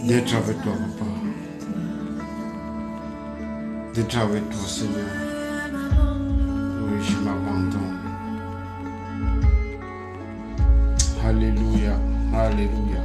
d'être avec toi, papa. D'être avec toi, Seigneur. Oui, je m'abandonne. Alléluia, alléluia.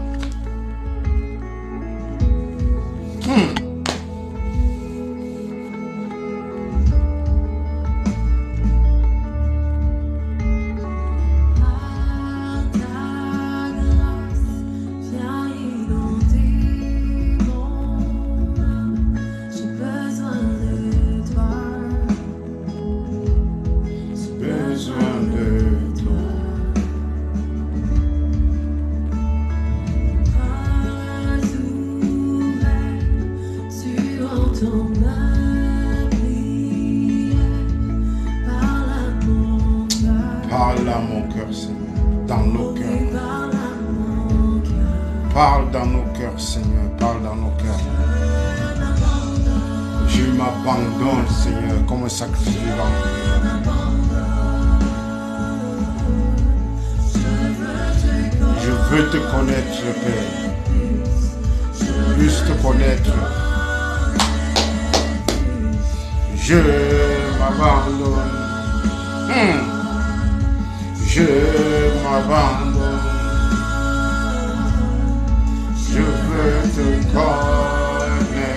Parle à mon cœur, Seigneur, dans nos cœurs. Parle dans nos cœurs, Seigneur, parle dans nos cœurs. Je m'abandonne, Seigneur, comme un sacrifice vivant. Je veux te connaître, Père. Plus te connaître. Je m'abandonne. Je m'abandonne. Je veux te connaître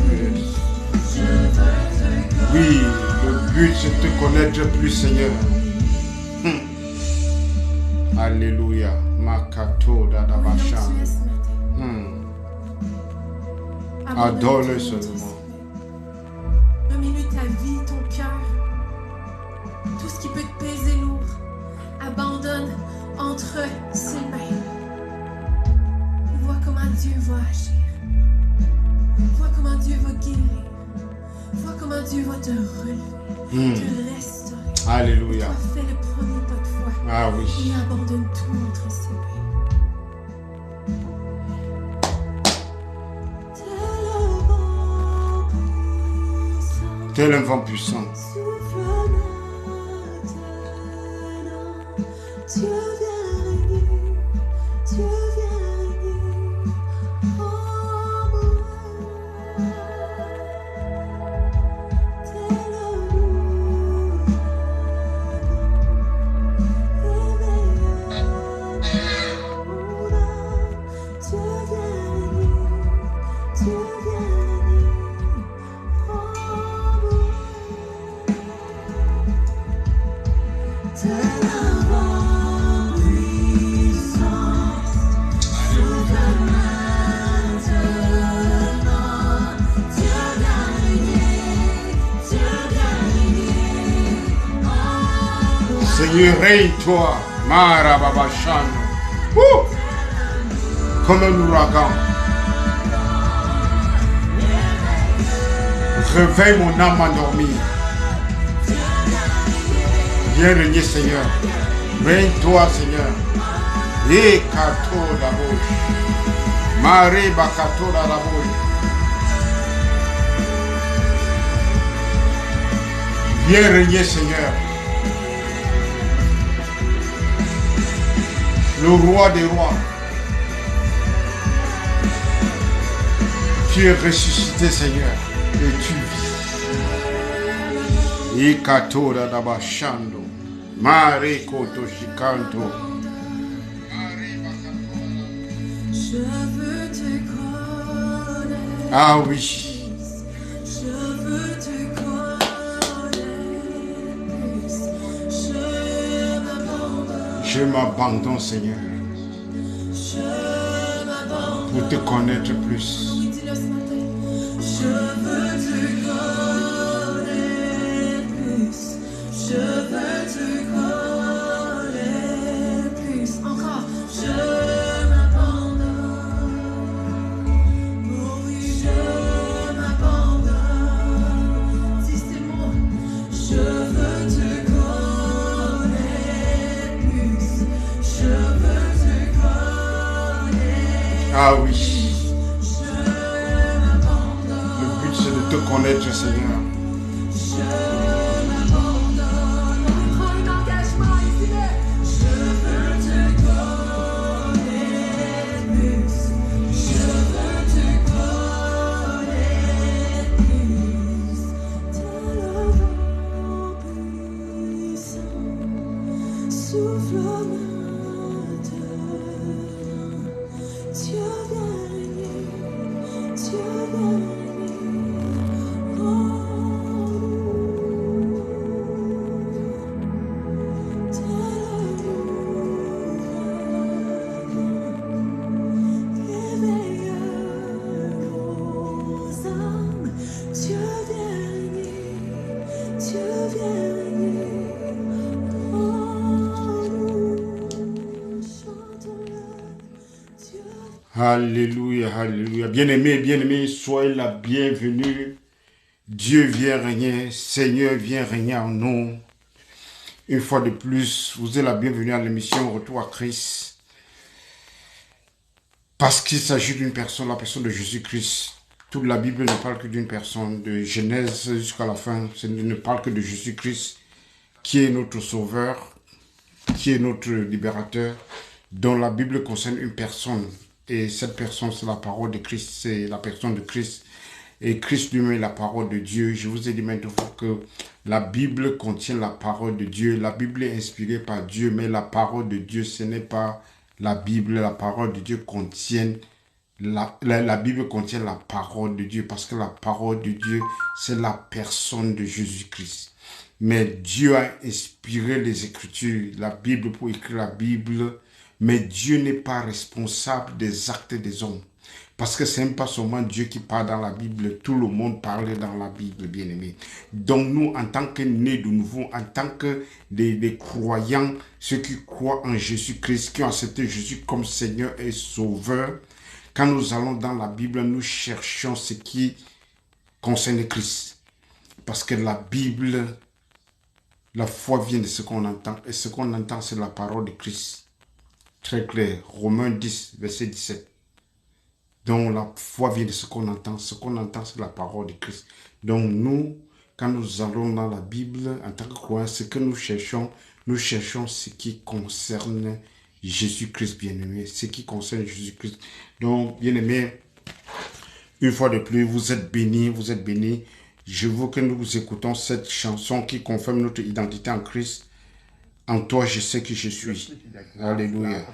plus. Oui, le but c'est de te connaître plus, Seigneur. Alléluia. Makato dadabashan. Adore-le seulement. Remets-lui ta vie, ton cœur. Tout ce qui peut te peser lourd, abandonne entre ses mains. Vois comment Dieu va agir. Vois comment Dieu va guérir. Vois comment Dieu va te relever, te restaurer. Alléluia. Toi, fais le premier pas de foi. Ah oui. Et abandonne tout entre ses mains. Tel un vent puissant. Seigneur, règne-toi, Marababachan. Comme un ouragan. Réveille mon âme endormie. Viens régner, Seigneur. Règne-toi, Seigneur. Et kato la bouche. Marie bakato la bouche. Viens régner, Seigneur. Le roi des rois. Tu es ressuscité, Seigneur, et tu vis. Ikato da dabashando. Mare koto shikanto. Je veux te connaître. Ah oui. Je veux te connaître. Je m'abandonne, Seigneur, pour te connaître plus. Oui, dis-le ce matin. Je veux te connaître plus. Je veux te connaître plus. Encore. Je m'abandonne. Oh oui, je m'abandonne. Dis ces mots. Je veux te connaître plus. Je veux te connaître. Ah oui. Le but c'est de te connaître, Seigneur. Je veux Alléluia, alléluia. Bien-aimés, soyez la bienvenue. Dieu vient régner, Seigneur vient régner en nous. Une fois de plus, vous êtes la bienvenue à l'émission Retour à Christ. Parce qu'il s'agit d'une personne, la personne de Jésus-Christ. Toute la Bible ne parle que d'une personne, de Genèse jusqu'à la fin. Ça ne parle que de Jésus-Christ, qui est notre sauveur, qui est notre libérateur, dont la Bible concerne une personne. Et cette personne, c'est la parole de Christ, c'est la personne de Christ. Et Christ lui-même est la parole de Dieu. Je vous ai dit maintenant que la Bible contient la parole de Dieu. La Bible est inspirée par Dieu, mais la parole de Dieu, ce n'est pas la Bible. La parole de Dieu contient, la Bible contient la parole de Dieu, parce que la parole de Dieu, c'est la personne de Jésus-Christ. Mais Dieu a inspiré les Écritures, la Bible, pour écrire la Bible. Mais Dieu n'est pas responsable des actes des hommes. Parce que ce n'est pas seulement Dieu qui parle dans la Bible. Tout le monde parle dans la Bible, bien-aimés. Donc nous, en tant que nés de nouveau, en tant que des croyants, ceux qui croient en Jésus-Christ, qui ont accepté Jésus comme Seigneur et Sauveur, quand nous allons dans la Bible, nous cherchons ce qui concerne Christ. Parce que la Bible, la foi vient de ce qu'on entend. Et ce qu'on entend, c'est la parole de Christ. Très clair, Romains 10, verset 17. Donc la foi vient de ce qu'on entend. Ce qu'on entend, c'est la parole de Christ. Donc nous, quand nous allons dans la Bible, en tant que croyants, ce que nous cherchons ce qui concerne Jésus-Christ, bien-aimé. Ce qui concerne Jésus-Christ. Donc, bien-aimé, une fois de plus, vous êtes bénis, vous êtes bénis. Je veux que nous écoutons cette chanson qui confirme notre identité en Christ. En toi, je sais qui je suis. Alléluia.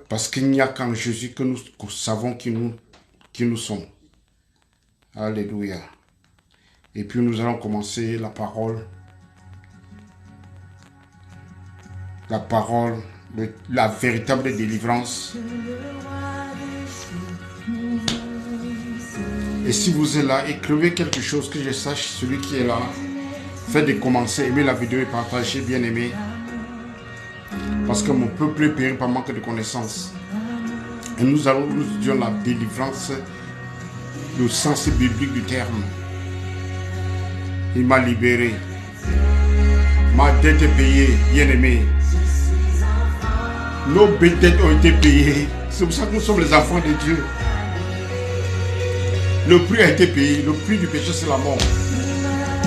Parce qu'il n'y a qu'en Jésus que nous savons qui nous sommes. Alléluia. Et puis nous allons commencer la parole. La parole, la véritable délivrance. Et si vous êtes là, écrivez quelque chose que je sache, celui qui est là. Faites de commencer, aimez la vidéo et partagez, bien aimé. Parce que mon peuple périt par manque de connaissances. Et nous allons nous dire la délivrance, le sens biblique du terme. Il m'a libéré. Ma dette est payée, bien aimé. Nos dettes ont été payées. C'est pour ça que nous sommes les enfants de Dieu. Le prix a été payé. Le prix du péché, c'est la mort.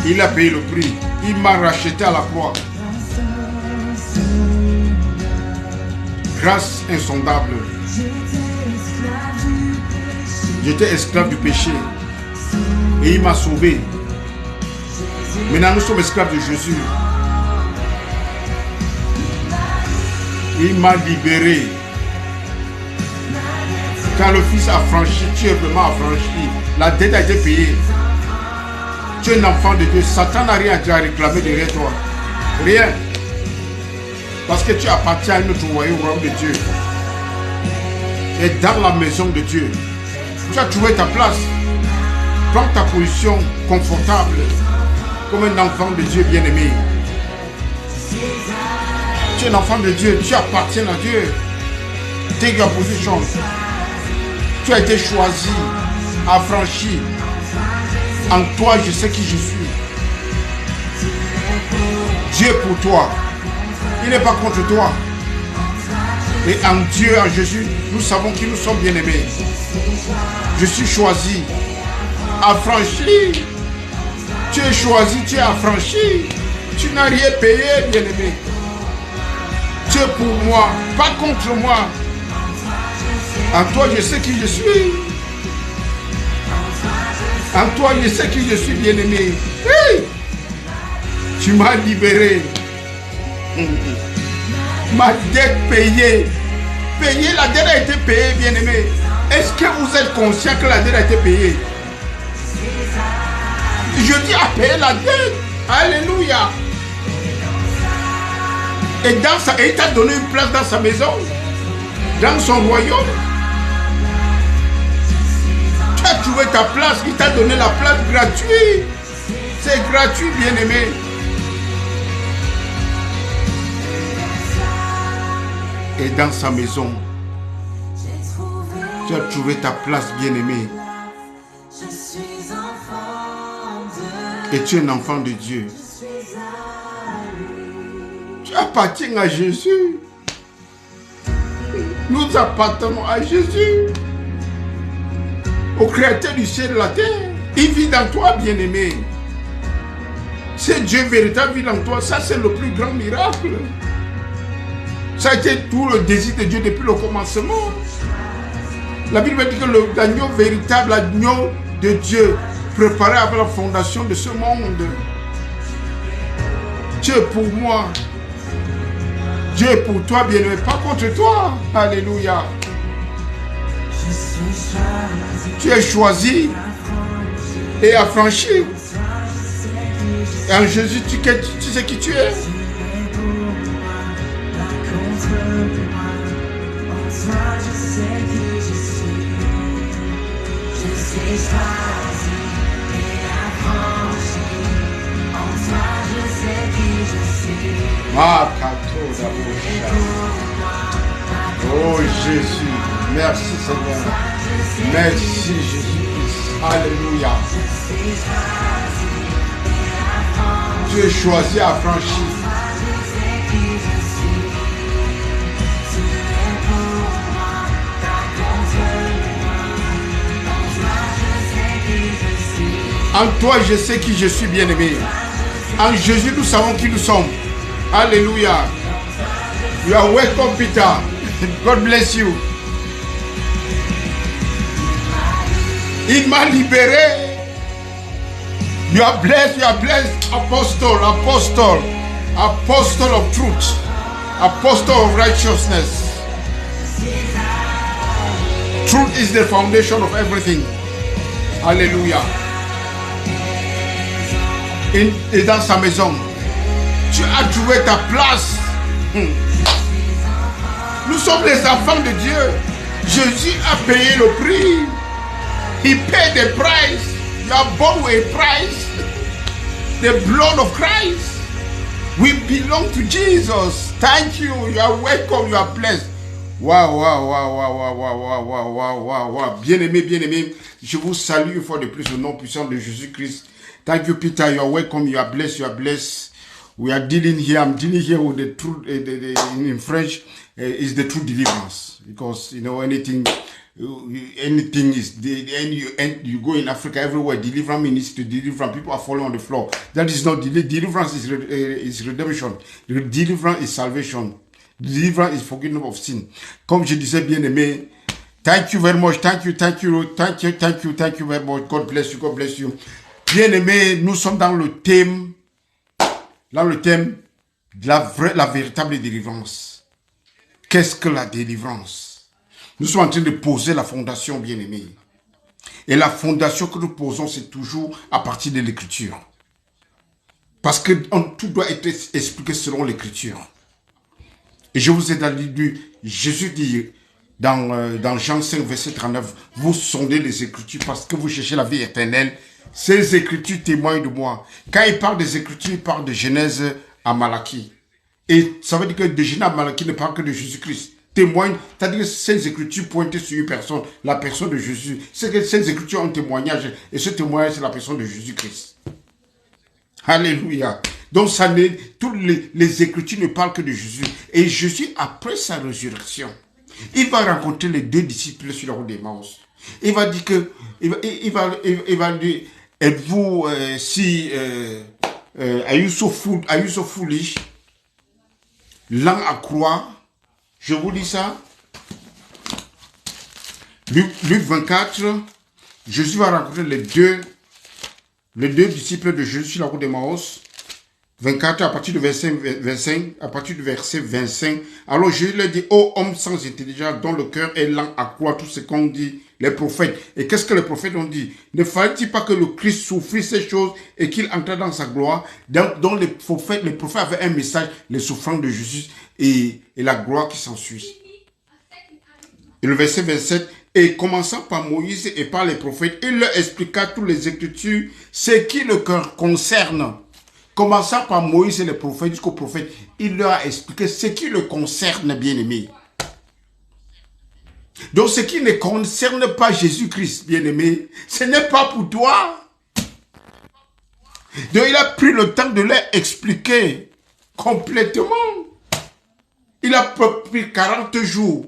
Il a payé le prix. Il m'a racheté à la croix. Grâce insondable. J'étais esclave du péché. Et il m'a sauvé. Maintenant, nous sommes esclaves de Jésus. Il m'a libéré. Quand le Fils a franchi, tu es vraiment affranchi. La dette a été payée. Tu es un enfant de Dieu. Satan n'a rien à réclamer derrière toi. Rien. Parce que tu appartiens à notre royaume de Dieu. Et dans la maison de Dieu. Tu as trouvé ta place. Prends ta position confortable. Comme un enfant de Dieu bien-aimé. Tu es un enfant de Dieu. Tu appartiens à Dieu. Take your position. Tu as été choisi. Affranchi. En toi, je sais qui je suis. Dieu est pour toi. Il n'est pas contre toi. Et en Dieu, en Jésus, nous savons qui nous sommes bien-aimés. Je suis choisi. Affranchi. Tu es choisi, tu es affranchi. Tu n'as rien payé, bien-aimé. Tu es pour moi, pas contre moi. En toi, je sais qui je suis. En toi, je sais qui je suis, bien-aimé. Oui. Tu m'as libéré. Ma dette payée. Payée, la dette a été payée, bien-aimé. Est-ce que vous êtes conscient que la dette a été payée? Je dis à payer la dette. Alléluia. Et il t'a donné une place dans sa maison. Dans son royaume. Tu as trouvé ta place, il t'a donné la place gratuite. C'est gratuit, bien-aimé. Et dans sa maison, Tu as trouvé ta place, bien-aimé. Et tu es un enfant de Dieu. Tu appartiens à Jésus. Nous appartenons à Jésus, au Créateur du ciel et de la terre. Il vit dans toi, bien-aimé. C'est Dieu véritable vit en toi. Ça, c'est le plus grand miracle. Ça a été tout le désir de Dieu depuis le commencement. La Bible dit que l'agneau véritable, l'agneau de Dieu, préparé avant la fondation de ce monde. Dieu est pour moi. Dieu est pour toi, bien-aimé, pas contre toi. Alléluia. Tu es choisi et affranchi. Et en Jésus, tu sais qui tu es. Oh Jésus, merci Seigneur. Merci Jésus. Alléluia. Tu es choisi, affranchi. En toi, je sais qui je suis, bien-aimé. En Jésus, nous savons qui nous sommes. Alléluia. You are welcome, Peter. God bless you. Il m'a libéré. You are blessed, apostle of truth, apostle of righteousness. Truth is the foundation of everything. Alléluia. Et dans sa maison, tu as trouvé ta place. Nous sommes les enfants de Dieu. Jésus a payé le prix. He paid the price. You are born with a price. The blood of Christ. We belong to Jesus. Thank you. You are welcome. You are blessed. Wow. Bien-aimé. Je vous salue une fois de plus au nom puissant de Jésus-Christ. Thank you, Peter. You are welcome. You are blessed. We are dealing here. I'm dealing here with the truth. In French, is the true deliverance. Because anything is and you go in Africa everywhere. Deliverance means to deliver. People are falling on the floor. That is not deliverance. Is redemption. Deliverance is salvation. Deliverance is forgiveness of sin. Comme je disais, bien aimé. Thank you very much. Thank you very much. God bless you. Bien aimé, nous sommes dans le thème de la véritable délivrance. Qu'est-ce que la délivrance? Nous sommes en train de poser la fondation, bien aimé. Et la fondation que nous posons, c'est toujours à partir de l'écriture. Parce que tout doit être expliqué selon l'écriture. Et je vous ai dit, Jésus dit dans Jean 5, verset 39, vous sondez les écritures parce que vous cherchez la vie éternelle. Ces écritures témoignent de moi. Quand il parle des écritures, il parle de Genèse à Malachie. Et ça veut dire que de Genèse à Malachie ne parle que de Jésus-Christ. Témoigne, c'est-à-dire que ces écritures pointent sur une personne, la personne de Jésus. C'est que ces écritures ont un témoignage, et ce témoignage, c'est la personne de Jésus-Christ. Alléluia. Donc, toutes les écritures ne parlent que de Jésus. Et Jésus, après sa résurrection, il va rencontrer les deux disciples sur la route d'Emmaüs. Il va dire que, il va dire, êtes-vous, are you so foolish? L'un à croire. Je vous dis ça. Luc 24, Jésus va rencontrer les deux disciples de Jésus sur la route d'Emmaüs. 24 à partir du verset 25. Alors Jésus leur dit, ô homme sans intelligence, dont le cœur est lent à croire tout ce qu'ont dit les prophètes. Et qu'est-ce que les prophètes ont dit? Ne fallait-il pas que le Christ souffrisse ces choses et qu'il entre dans sa gloire? Donc les prophètes avaient un message, les souffrances de Jésus et la gloire qui s'ensuit. Et le verset 27, et commençant par Moïse et par les prophètes, il leur expliqua toutes les Écritures, ce qui le concerne. Commençant par Moïse et les prophètes jusqu'aux prophètes, il leur a expliqué ce qui le concerne, bien-aimé. Donc ce qui ne concerne pas Jésus-Christ, bien-aimé, ce n'est pas pour toi. Donc il a pris le temps de leur expliquer complètement. Il a pris 40 jours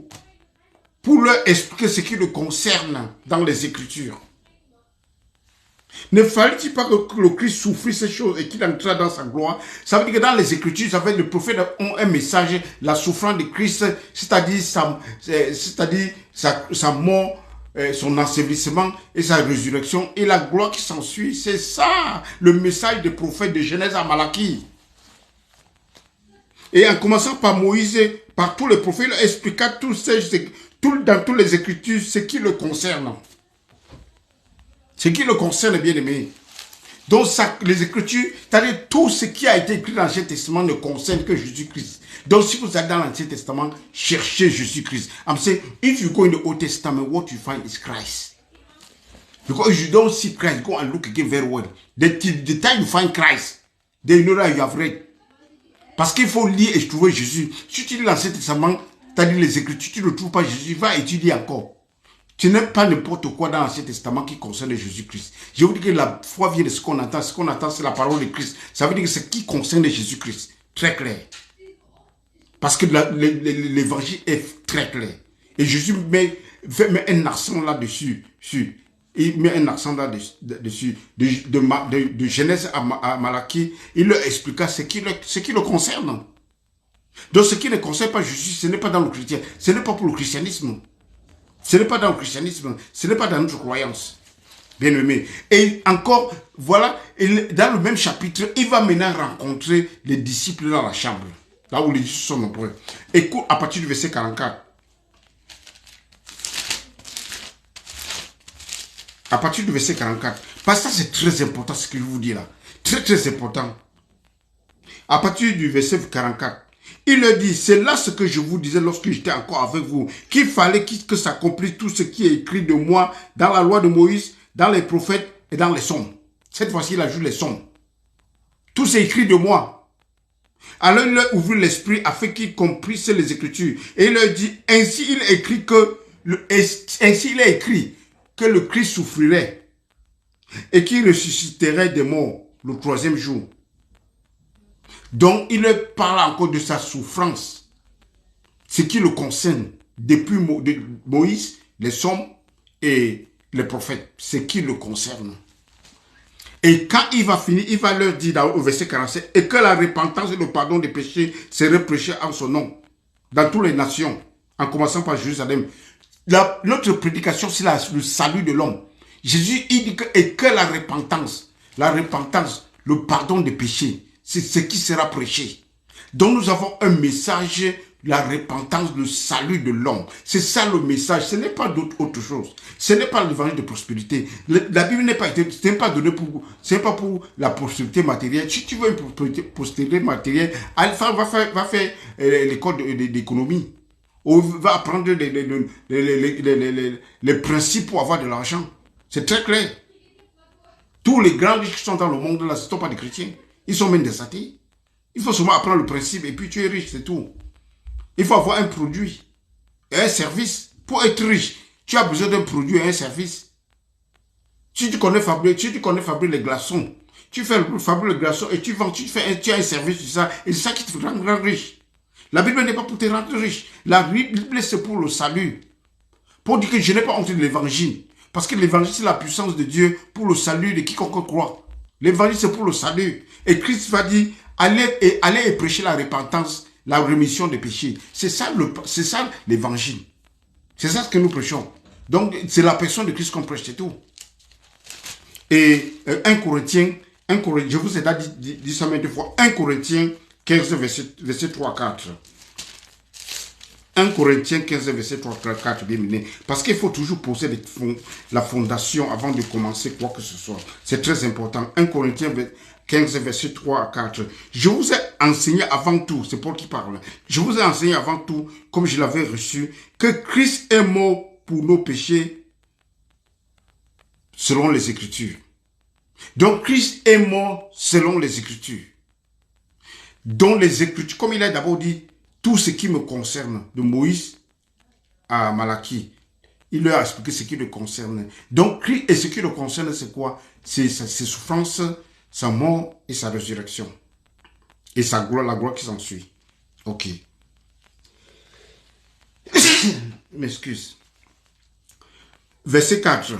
pour leur expliquer ce qui le concerne dans les Écritures. Ne fallait-il pas que le Christ souffrisse ces choses et qu'il entra dans sa gloire? Ça veut dire que dans les Écritures, ça fait les prophètes ont un message, la souffrance de Christ, c'est-à-dire sa mort, son ensevelissement et sa résurrection et la gloire qui s'ensuit. C'est ça le message des prophètes de Genèse à Malachie. Et en commençant par Moïse, par tous les prophètes, il expliqua dans toutes les Écritures ce qui le concerne. Ce qui le concerne, bien aimé. Donc, les Écritures, c'est-à-dire tout ce qui a été écrit dans l'Ancien Testament ne concerne que Jésus-Christ. Donc, si vous allez dans l'Ancien Testament, cherchez Jésus-Christ. I'm saying, if you go in the Old Testament, what you find is Christ. Because if you don't see Christ, go and look again very well. The time you find Christ, then you know that you have read. Parce qu'il faut lire et trouver Jésus. Si tu lis l'Ancien Testament, c'est-à-dire les Écritures, tu ne trouves pas Jésus, va étudier encore. Tu n'aimes pas n'importe quoi dans l'Ancien Testament qui concerne Jésus-Christ. Je vous dis que la foi vient de ce qu'on entend. Ce qu'on entend, c'est la parole de Christ. Ça veut dire que c'est qui concerne Jésus-Christ. Très clair. Parce que l'évangile est très clair. Et Jésus met un accent là-dessus. Il met un accent là-dessus. De Genèse à Malachie, il leur expliqua ce qui le concerne. Donc ce qui ne concerne pas Jésus, ce n'est pas dans le chrétien. Ce n'est pas pour le christianisme. Ce n'est pas dans le christianisme, ce n'est pas dans notre croyance. Bien aimé. Et encore, voilà, dans le même chapitre, il va maintenant rencontrer les disciples dans la chambre. Là où les disciples sont nombreux. Écoute, à partir du verset 44. À partir du verset 44. Parce que ça, c'est très important ce que je vous dis là. Très, très important. À partir du verset 44. Il leur dit, c'est là ce que je vous disais lorsque j'étais encore avec vous, qu'il fallait que s'accomplisse tout ce qui est écrit de moi dans la loi de Moïse, dans les prophètes et dans les psaumes. Cette fois-ci, il ajoute les psaumes. Tout c'est écrit de moi. Alors il leur ouvrit l'esprit afin qu'ils comprissent les Écritures. Et il leur dit, ainsi il a écrit que le Christ souffrirait et qu'il ressusciterait des morts le 3e jour. Donc, il leur parle encore de sa souffrance, ce qui le concerne depuis Moïse, les psaumes et les prophètes, ce qui le concerne. Et quand il va finir, il va leur dire au verset 47, et que la repentance et le pardon des péchés seraient prêchés en son nom, dans toutes les nations, en commençant par Jérusalem. Notre prédication, c'est le salut de l'homme. Jésus, il dit que la repentance, le pardon des péchés, c'est ce qui sera prêché. Donc nous avons un message, la repentance, le salut de l'homme. C'est ça le message. Ce n'est pas autre chose. Ce n'est pas l'évangile de prospérité. La Bible n'est pas donnée pour, c'est pas pour la prospérité matérielle. Si tu veux une prospérité matérielle, va faire l'école d'économie. Ou va apprendre les principes pour avoir de l'argent. C'est très clair. Tous les grands riches qui sont dans le monde là, ce ne sont pas des chrétiens. Ils sont même des athées. Il faut seulement apprendre le principe et puis tu es riche, c'est tout. Il faut avoir un produit et un service. Pour être riche, tu as besoin d'un produit et un service. Si tu connais fabriquer les glaçons, tu fabriques les glaçons et tu vends, tu as un service sur ça et c'est ça qui te rend riche. La Bible n'est pas pour te rendre riche. La Bible c'est pour le salut. Pour dire que je n'ai pas honte de l'évangile. Parce que l'évangile c'est la puissance de Dieu pour le salut de quiconque croit. L'évangile, c'est pour le salut. Et Christ va dire, allez et prêcher la repentance, la rémission des péchés. C'est ça l'évangile. C'est ça ce que nous prêchons. Donc, c'est la personne de Christ qu'on prêche, c'est tout. Et 1 Corinthiens, je vous ai dit ça maintes fois, 1 Corinthiens 15, verset 3 à 4. 1 Corinthiens 15, verset 3 à 4, bien mené. Parce qu'il faut toujours poser la fondation avant de commencer quoi que ce soit. C'est très important. 1 Corinthiens 15, verset 3 à 4. Je vous ai enseigné avant tout, c'est Paul qui parle. Je vous ai enseigné avant tout, comme je l'avais reçu, que Christ est mort pour nos péchés selon les Écritures. Donc Christ est mort selon les Écritures. Dans les Écritures, comme il a d'abord dit, tout ce qui me concerne, de Moïse à Malachie, Il leur a expliqué ce qui le concerne. Donc, Christ, et ce qui le concerne, c'est quoi? C'est ses souffrances, sa mort et sa résurrection. Et sa gloire, la gloire qui s'ensuit. Ok. M'excuse. Verset 4.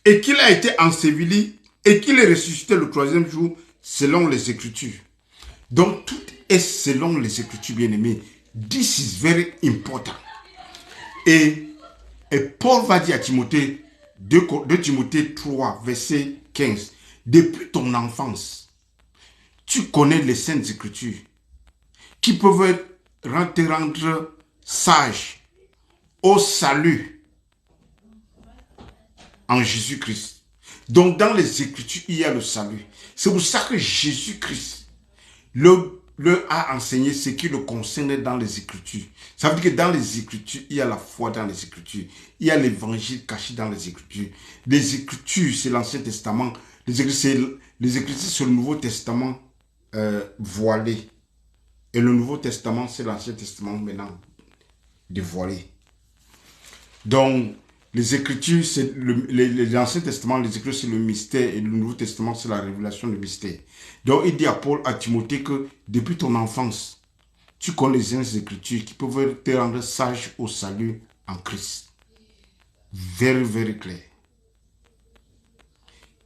Et qu'il a été enseveli et qu'il est ressuscité le troisième jour selon les Écritures. Donc, tout est selon les Écritures, bien-aimés. This is very important. Et Paul va dire à Timothée, 2 Timothée 3, verset 15, depuis ton enfance, tu connais les saintes Écritures qui peuvent te rendre sage au salut en Jésus-Christ. Donc, dans les Écritures, il y a le salut. C'est pour ça que Jésus-Christ leur a enseigné ce qui le concerne dans les Écritures. Ça veut dire que dans les Écritures, il y a la foi dans les Écritures. Il y a l'évangile caché dans les Écritures. Les Écritures, c'est l'Ancien Testament. Les Écritures, c'est le Nouveau Testament voilé. Et le Nouveau Testament, c'est l'Ancien Testament maintenant dévoilé. Donc, les Écritures, c'est l'Ancien Testament, les Écritures, c'est le mystère, et le Nouveau Testament, c'est la révélation du mystère. Donc, il dit à Paul, à Timothée, que depuis ton enfance, tu connais les saintes Écritures qui peuvent te rendre sage au salut en Christ. Very, very clair.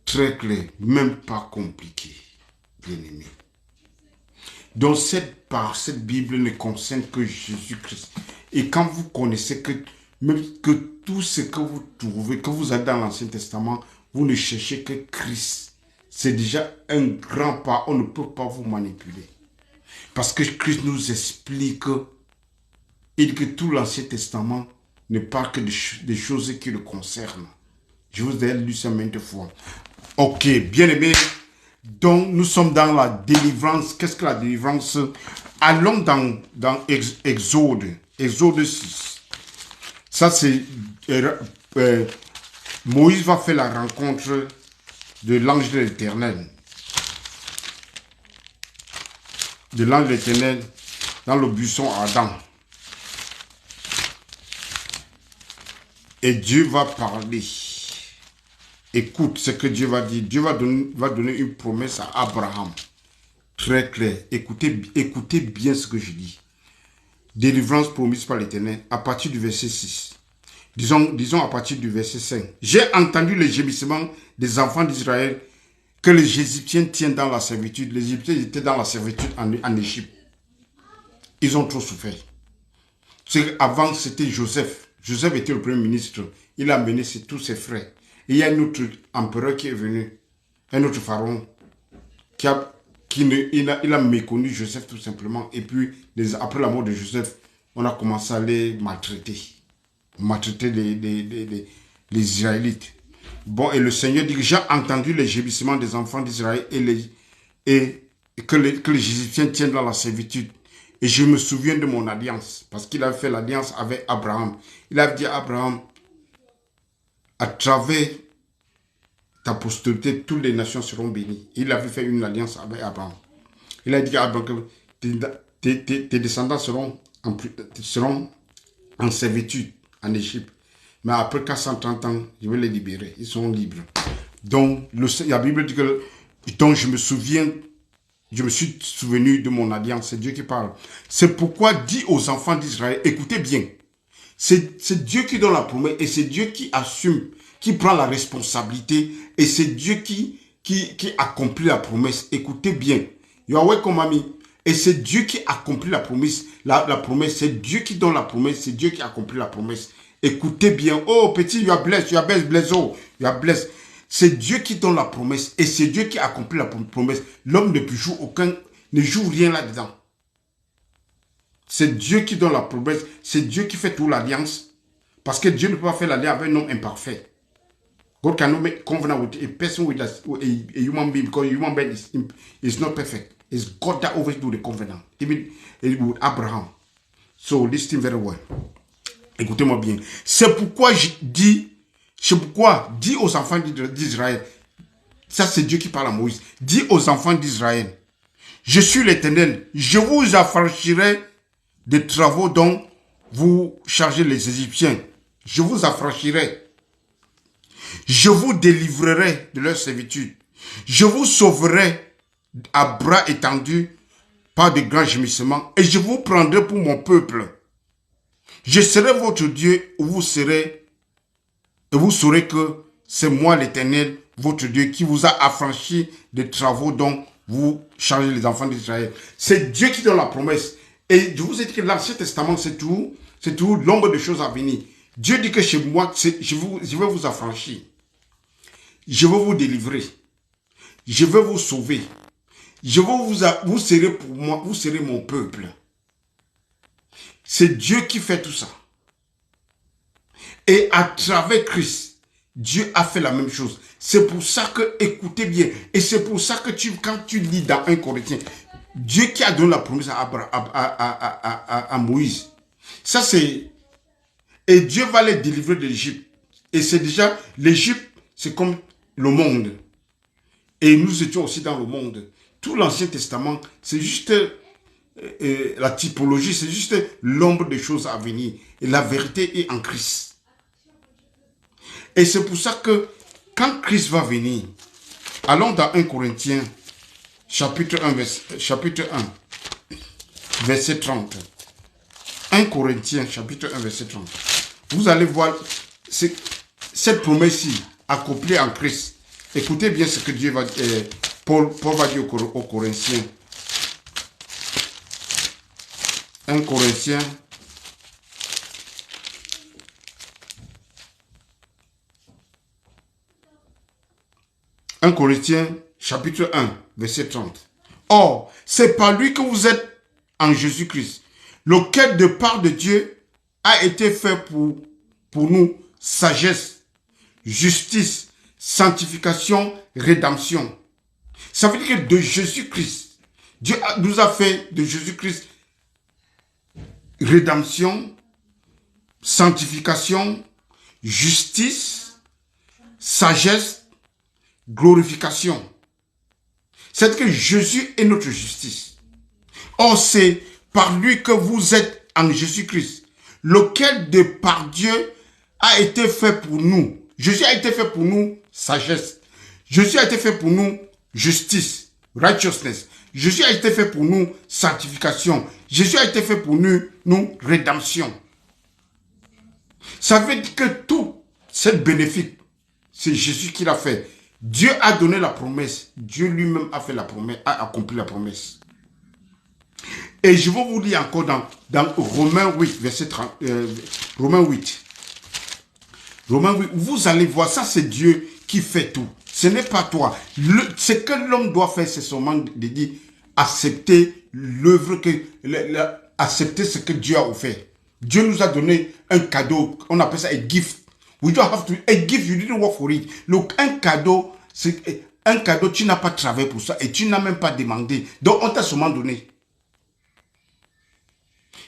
Très clair, même pas compliqué, bien aimé. Donc, cette Bible ne concerne que Jésus-Christ. Et quand vous connaissez même que tout ce que vous trouvez, que vous avez dans l'Ancien Testament, vous ne cherchez que Christ. C'est déjà un grand pas. On ne peut pas vous manipuler. Parce que Christ nous explique que tout l'Ancien Testament ne parle que des choses qui le concernent. Je vous ai lu ça maintes fois. Ok, bien aimé. Donc, nous sommes dans la délivrance. Qu'est-ce que la délivrance? Allons dans Exode. Exode 6. Ça, c'est... Moïse va faire la rencontre de l'ange de l'Éternel. De l'ange de l'Éternel dans le buisson ardent. Et Dieu va parler. Écoute ce que Dieu va dire. Dieu va donner une promesse à Abraham. Très clair. Écoutez bien ce que je dis. Délivrance promise par l'Éternel à partir du verset 6. Disons à partir du verset 5. J'ai entendu le gémissement des enfants d'Israël que les Égyptiens tiennent dans la servitude. Les Égyptiens étaient dans la servitude en Égypte. Ils ont trop souffert. Avant, c'était Joseph. Joseph était le premier ministre. Il a mené tous ses frères. Et il y a un autre empereur qui est venu. Un autre pharaon il a méconnu Joseph tout simplement. Et puis, après la mort de Joseph, on a commencé à les maltraiter. Maltraiter les Israélites. Bon, et le Seigneur dit que j'ai entendu les gémissements des enfants d'Israël et que les Égyptiens tiennent dans la servitude. Et je me souviens de mon alliance, parce qu'il a fait l'alliance avec Abraham. Il a dit à Abraham, à travers ta postérité, toutes les nations seront bénies. Il avait fait une alliance avec Abraham. Il a dit à Abraham que tes descendants seront en servitude en Égypte. Mais après 430 ans, je vais les libérer. Ils sont libres. Donc, la Bible dit que... Donc, je me suis souvenu de mon alliance. C'est Dieu qui parle. C'est pourquoi dit aux enfants d'Israël, écoutez bien. C'est Dieu qui donne la promesse et c'est Dieu qui assume, qui prend la responsabilité et c'est Dieu qui accomplit la promesse. Écoutez bien. Yahweh comme ami. Et c'est Dieu qui accomplit la promesse. La promesse, c'est Dieu qui donne la promesse. C'est Dieu qui accomplit la promesse. Écoutez bien. Oh, petit, you are blessed. You are blessed. Oh, you are blessed. C'est Dieu qui donne la promesse. Et c'est Dieu qui accomplit la promesse. L'homme ne joue rien là-dedans. C'est Dieu qui donne la promesse. C'est Dieu qui fait toute l'alliance. Parce que Dieu ne peut pas faire l'alliance avec un homme imparfait. God cannot make covenant with a person with a human being because a human being is not perfect. It's God that always do the covenant. Even with Abraham. So listen very well. Écoutez-moi bien. C'est pourquoi dis aux enfants d'Israël. Ça c'est Dieu qui parle à Moïse. Dis aux enfants d'Israël. Je suis l'Éternel. Je vous affranchirai des travaux dont vous chargez les Égyptiens. Je vous affranchirai. Je vous délivrerai de leur servitude. Je vous sauverai à bras étendus par de grands gémissements et je vous prendrai pour mon peuple. Je serai votre Dieu et vous saurez que c'est moi l'Éternel, votre Dieu, qui vous a affranchi des travaux dont vous changez les enfants d'Israël. C'est Dieu qui donne la promesse. Et je vous ai dit que l'Ancien Testament, c'est tout l'ombre des choses à venir. Dieu dit que chez moi, je vais vous affranchir. Je vais vous délivrer. Je vais vous sauver. Vous serez pour moi, vous serez mon peuple. C'est Dieu qui fait tout ça. Et à travers Christ, Dieu a fait la même chose. C'est pour ça que, écoutez bien, et c'est pour ça que quand tu lis dans 1 Corinthiens, Dieu qui a donné la promesse à Moïse, ça c'est, et Dieu va les délivrer de l'Égypte. Et c'est déjà, l'Égypte, c'est comme le monde. Et nous étions aussi dans le monde. Tout l'Ancien Testament, c'est juste la typologie, c'est juste l'ombre des choses à venir. Et la vérité est en Christ. Et c'est pour ça que quand Christ va venir, allons dans 1 Corinthiens, chapitre 1, verset 30. 1 Corinthiens, chapitre 1, verset 30. Vous allez voir cette promesse-ci accomplie en Christ. Écoutez bien ce que Dieu va dire. Paul va dire aux Corinthiens. 1 Corinthiens. Chapitre 1, verset 30. Or, c'est par lui que vous êtes en Jésus-Christ, lequel de part de Dieu a été fait pour nous sagesse, justice, sanctification, rédemption. Ça veut dire que de Jésus-Christ, Dieu nous a fait de Jésus-Christ rédemption, sanctification, justice, sagesse, glorification. C'est que Jésus est notre justice. Or, c'est par lui que vous êtes en Jésus-Christ, lequel de par Dieu a été fait pour nous. Jésus a été fait pour nous sagesse. Jésus a été fait pour nous justice, righteousness. Jésus a été fait pour nous sanctification. Jésus a été fait pour nous rédemption. Ça veut dire que tout cette bénéfice, c'est Jésus qui l'a fait. Dieu a donné la promesse. Dieu lui-même a fait la promesse, a accompli la promesse. Et je vais vous lire encore dans Romains 8, verset 30, Romains 8. Romains 8, vous allez voir, ça c'est Dieu qui fait tout. Ce n'est pas toi. Ce que l'homme doit faire, c'est seulement de dire, accepter l'œuvre, accepter ce que Dieu a offert. Dieu nous a donné un cadeau, on appelle ça a gift. We don't have to, a gift, you didn't work for it. Donc un cadeau, tu n'as pas travaillé pour ça et tu n'as même pas demandé. Donc on t'a seulement donné.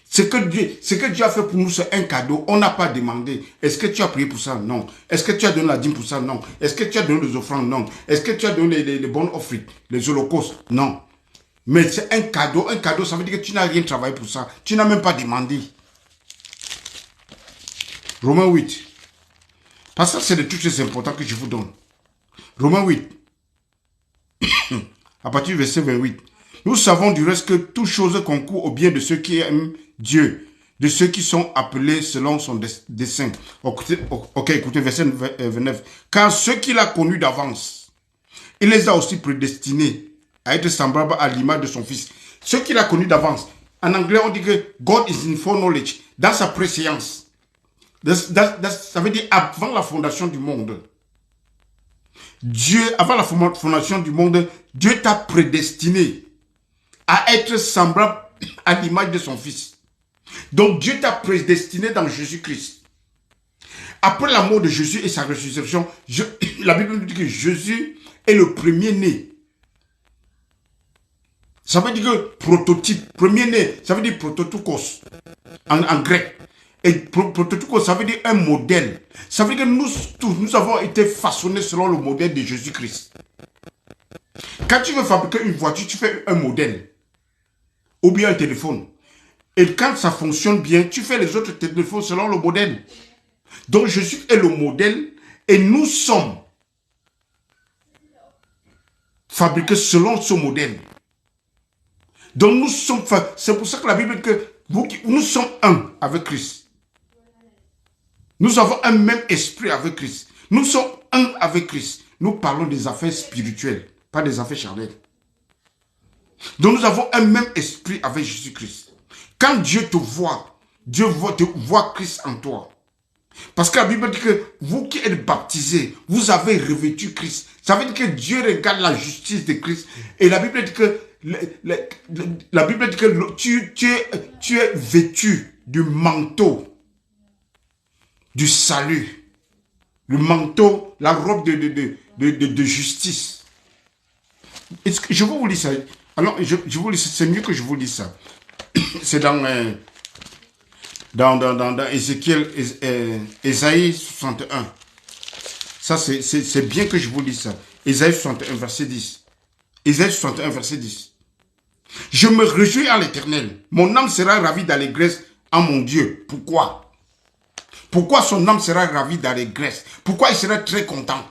Ce que Dieu a fait pour nous, c'est un cadeau. On n'a pas demandé. Est-ce que tu as prié pour ça? Non. Est-ce que tu as donné la dîme pour ça? Non. Est-ce que tu as donné les offrandes? Non. Est-ce que tu as donné les bonnes offres, les holocaustes? Non. Mais c'est un cadeau. Un cadeau, ça veut dire que tu n'as rien travaillé pour ça. Tu n'as même pas demandé. Romains 8. Parce que c'est le truc très important que je vous donne. Romains 8. À partir du verset 28. Nous savons du reste que toute chose concourt au bien de ceux qui aiment Dieu, de ceux qui sont appelés selon son dessein. Ok, écoutez, verset 29. Car ceux qu'il a connus d'avance, il les a aussi prédestinés à être semblables à l'image de son Fils. Ceux qu'il a connus d'avance. En anglais, on dit que God is in foreknowledge, dans sa préscience. Ça veut dire avant la fondation du monde. Dieu, avant la fondation du monde, Dieu t'a prédestiné à être semblable à l'image de son Fils. Donc Dieu t'a prédestiné dans Jésus-Christ. Après la mort de Jésus et sa résurrection, la Bible nous dit que Jésus est le premier-né. Ça veut dire que prototype, premier-né, ça veut dire prototokos en grec. Et prototokos, ça veut dire un modèle. Ça veut dire que nous tous, nous avons été façonnés selon le modèle de Jésus-Christ. Quand tu veux fabriquer une voiture, tu fais un modèle. Ou bien un téléphone. Et quand ça fonctionne bien, tu fais les autres téléphones selon le modèle. Donc Jésus est le modèle et nous sommes fabriqués selon ce modèle. Donc nous sommes, c'est pour ça que la Bible dit que nous sommes un avec Christ. Nous avons un même esprit avec Christ. Nous sommes un avec Christ. Nous parlons des affaires spirituelles, pas des affaires charnelles. Donc nous avons un même esprit avec Jésus-Christ. Quand Dieu te voit, Dieu voit Christ en toi. Parce que la Bible dit que vous qui êtes baptisés, vous avez revêtu Christ. Ça veut dire que Dieu regarde la justice de Christ. Et la Bible dit que, tu es vêtu du manteau du salut. Le manteau, la robe de justice. Je vais vous lire ça. Alors, je vous lis, c'est mieux que je vous lise ça. C'est dans Ézéchiel, Ésaïe 61. Ça, c'est bien que je vous lise ça. Ésaïe 61, verset 10. Ésaïe 61, verset 10. Je me réjouis à l'Éternel. Mon âme sera ravie d'allégresse en mon Dieu. Pourquoi? Pourquoi son âme sera ravie d'allégresse? Pourquoi il sera très content?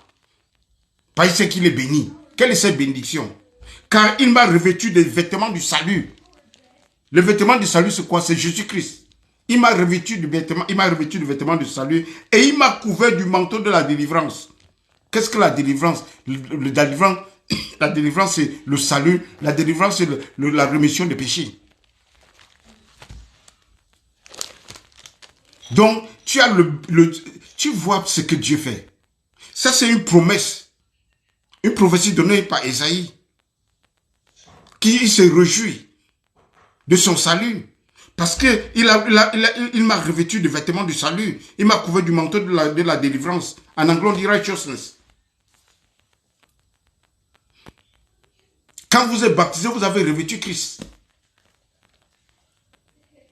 Parce qu'il est béni. Quelle est cette bénédiction? Car il m'a revêtu des vêtements du salut. Le vêtement du salut, c'est quoi? C'est Jésus-Christ. Il m'a revêtu du vêtement du salut et il m'a couvert du manteau de la délivrance. Qu'est-ce que la délivrance? La délivrance, c'est le salut. La délivrance, c'est la rémission des péchés. Donc, tu vois ce que Dieu fait. Ça, c'est une promesse. Une prophétie donnée par Ésaïe. Qui se réjouit de son salut. Parce qu'il m'a revêtu de vêtements du salut. Il m'a couvert du manteau de la délivrance. En anglais, on dit righteousness. Quand vous êtes baptisé, vous avez revêtu Christ.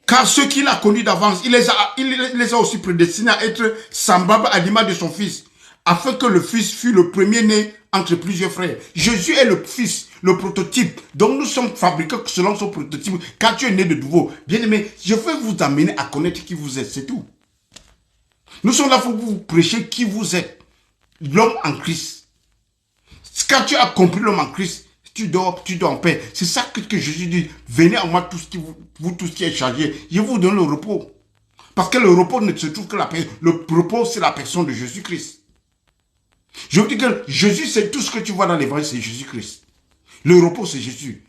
Car ceux qu'il a connus d'avance, il les a aussi prédestinés à être semblables à l'image de son Fils, afin que le Fils fût le premier-né entre plusieurs frères. Jésus est le Fils, le prototype. Donc nous sommes fabriqués selon son prototype. Quand tu es né de nouveau, bien aimé, je veux vous amener à connaître qui vous êtes, c'est tout. Nous sommes là pour vous prêcher qui vous êtes. L'homme en Christ. Quand tu as compris l'homme en Christ, tu dors en paix. C'est ça que Jésus dit. Venez à moi tous qui êtes chargés. Je vous donne le repos. Parce que le repos ne se trouve que la personne. Le repos, c'est la personne de Jésus-Christ. Je vous dis que Jésus, c'est tout ce que tu vois dans l'évangile, c'est Jésus-Christ. Le repos, c'est Jésus.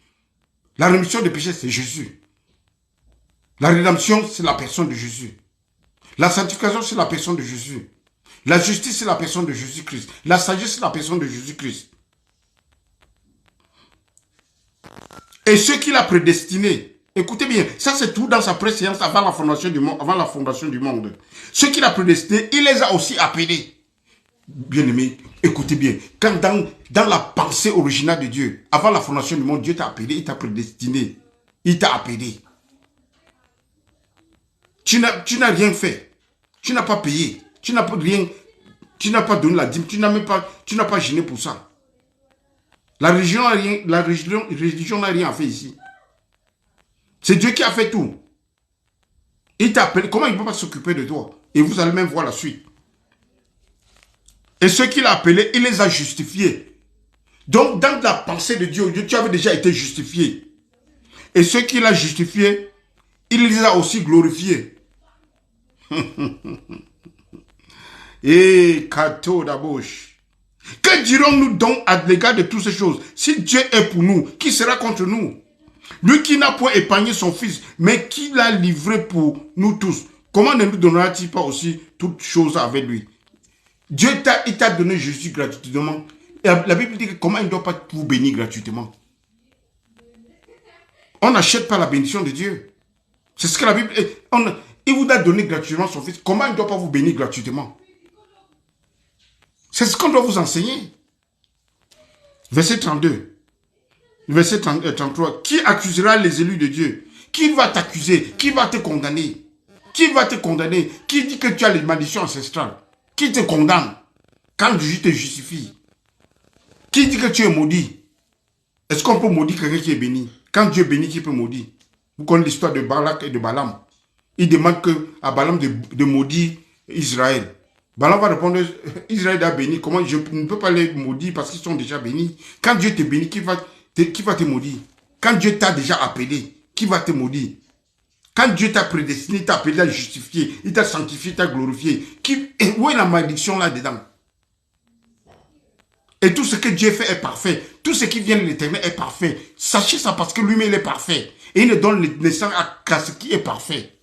La rémission des péchés, c'est Jésus. La rédemption, c'est la personne de Jésus. La sanctification, c'est la personne de Jésus. La justice, c'est la personne de Jésus-Christ. La sagesse, c'est la personne de Jésus-Christ. Et ceux qu'il a prédestinés, écoutez bien, ça c'est tout dans sa préscience avant la fondation du monde. Ceux qu'il a prédestinés, il les a aussi appelés. Bien-aimé, écoutez bien, quand dans la pensée originale de Dieu, avant la fondation du monde, Dieu t'a appelé, il t'a prédestiné, il t'a appelé. Tu n'as rien fait, tu n'as pas payé, tu n'as pas rien, tu n'as pas donné la dîme, tu n'as pas gêné pour ça. La religion n'a rien fait ici. C'est Dieu qui a fait tout. Il t'a appelé. Comment il ne peut pas s'occuper de toi? Et vous allez même voir la suite. Et ceux qu'il a appelés, il les a justifiés. Donc, dans la pensée de Dieu, tu avais déjà été justifié. Et ceux qu'il a justifiés, il les a aussi glorifiés. Et Kato d'Abouche. Que dirons-nous donc à l'égard de toutes ces choses? Si Dieu est pour nous, qui sera contre nous? Lui qui n'a point épargné son Fils, mais qui l'a livré pour nous tous, comment ne nous donnera-t-il pas aussi toutes choses avec lui? Dieu t'a donné Jésus gratuitement. Et la Bible dit que comment il ne doit pas vous bénir gratuitement? On n'achète pas la bénédiction de Dieu. C'est ce que la Bible... Il vous a donné gratuitement son Fils. Comment il ne doit pas vous bénir gratuitement? C'est ce qu'on doit vous enseigner. Verset 32. Verset 33. Qui accusera les élus de Dieu? Qui va t'accuser? Qui va te condamner? Qui va te condamner? Qui dit que tu as les malédictions ancestrales? Qui te condamne? Quand Dieu te justifie? Qui dit que tu es maudit? Est-ce qu'on peut maudire quelqu'un qui est béni? Quand Dieu bénit, qui peut maudire? Vous connaissez l'histoire de Balak et de Balaam. Il demande à Balaam de maudire Israël. Balaam va répondre, Israël a béni. Comment je ne peux pas les maudire parce qu'ils sont déjà bénis. Quand Dieu te bénit, qui va te maudire? Quand Dieu t'a déjà appelé, qui va te maudire? Quand Dieu t'a prédestiné, t'a appelé, t'a justifié, il t'a sanctifié, t'a glorifié, où est la malédiction là-dedans? Et tout ce que Dieu fait est parfait. Tout ce qui vient de l'Éternel est parfait. Sachez ça parce que lui-même est parfait. Et il ne donne naissance qu'à ce qui est parfait.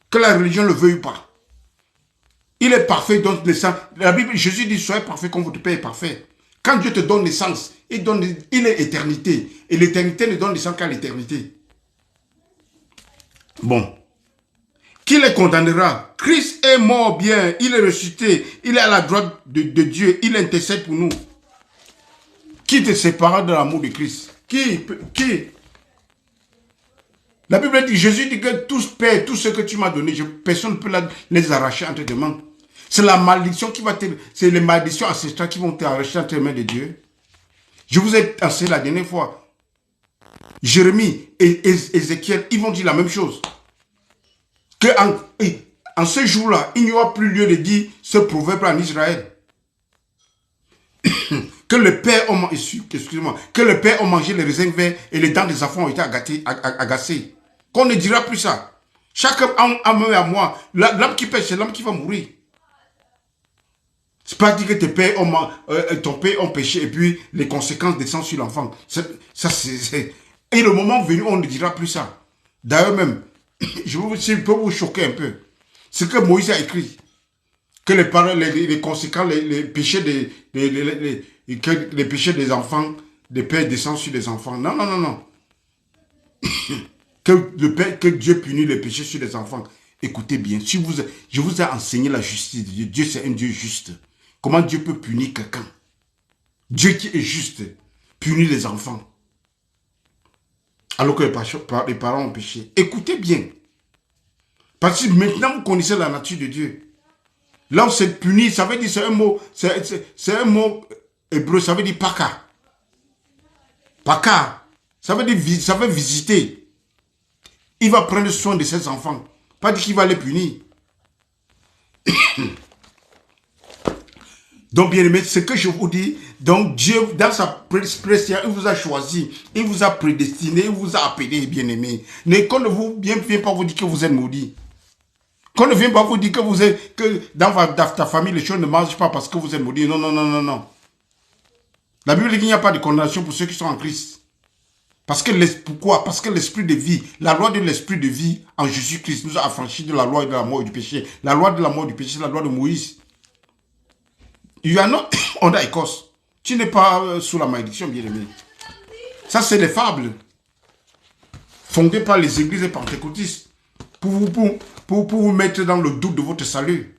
Que la religion ne le veuille pas. Il est parfait, donc naissance. La Bible, Jésus dit, soyez parfait comme votre Père est parfait. Quand Dieu te donne naissance, il est éternité. Et l'éternité ne donne naissance qu'à l'éternité. Bon. Qui les condamnera? Christ est mort bien, il est ressuscité, il est à la droite de Dieu, il intercède pour nous. Qui te séparera de l'amour de Christ? Qui? La Bible dit, Jésus dit que tout ce que tu m'as donné, personne ne peut les arracher entre tes mains. C'est la malédiction qui va c'est les malédictions ancestrales qui vont t'arracher entre les mains de Dieu. Je vous ai enseigné la dernière fois. Jérémie et Ézéchiel, ils vont dire la même chose. Que en ce jour-là, il n'y aura plus lieu de dire ce proverbe en Israël. Que le père a mangé les raisins verts et les dents des enfants ont été agacées. Qu'on ne dira plus ça. Chacun a main à moi. L'homme qui pêche, c'est l'homme qui va mourir. C'est pas dire que ton père ont péché et puis les conséquences descendent sur l'enfant. Et le moment venu, on ne dira plus ça. D'ailleurs même, je peux vous choquer un peu. Ce que Moïse a écrit, que les conséquences, les péchés les péchés des enfants, des pères descendent sur les enfants. Non. Que Dieu punit les péchés sur les enfants. Écoutez bien, je vous ai enseigné la justice de Dieu. Dieu, c'est un Dieu juste. Comment Dieu peut punir quelqu'un? Dieu qui est juste punit les enfants. Alors que les parents ont péché. Écoutez bien. Parce que maintenant vous connaissez la nature de Dieu. Là où c'est puni, ça veut dire, c'est un mot hébreu, ça veut dire paka. Paka, ça veut visiter. Il va prendre soin de ses enfants. Pas dire qu'il va les punir. Donc, bien aimé, ce que je vous dis, donc Dieu, dans sa pression, il vous a choisi, il vous a prédestiné, il vous a appelé, bien aimé. Mais qu'on ne vienne pas vous dire que vous êtes maudit. Qu'on ne vienne pas vous dire que dans ta famille, les choses ne marchent pas parce que vous êtes maudit. Non. La Bible dit qu'il n'y a pas de condamnation pour ceux qui sont en Christ. Pourquoi? Parce que l'esprit de vie, la loi de l'esprit de vie en Jésus-Christ nous a affranchis de la loi de la mort et du péché. La loi de la mort et du péché, c'est la loi de Moïse. You are not under Écosse. Tu n'es pas sous la malédiction, bien aimé. Ça, c'est des fables fondées par les églises pentecôtistes pour vous mettre dans le doute de votre salut.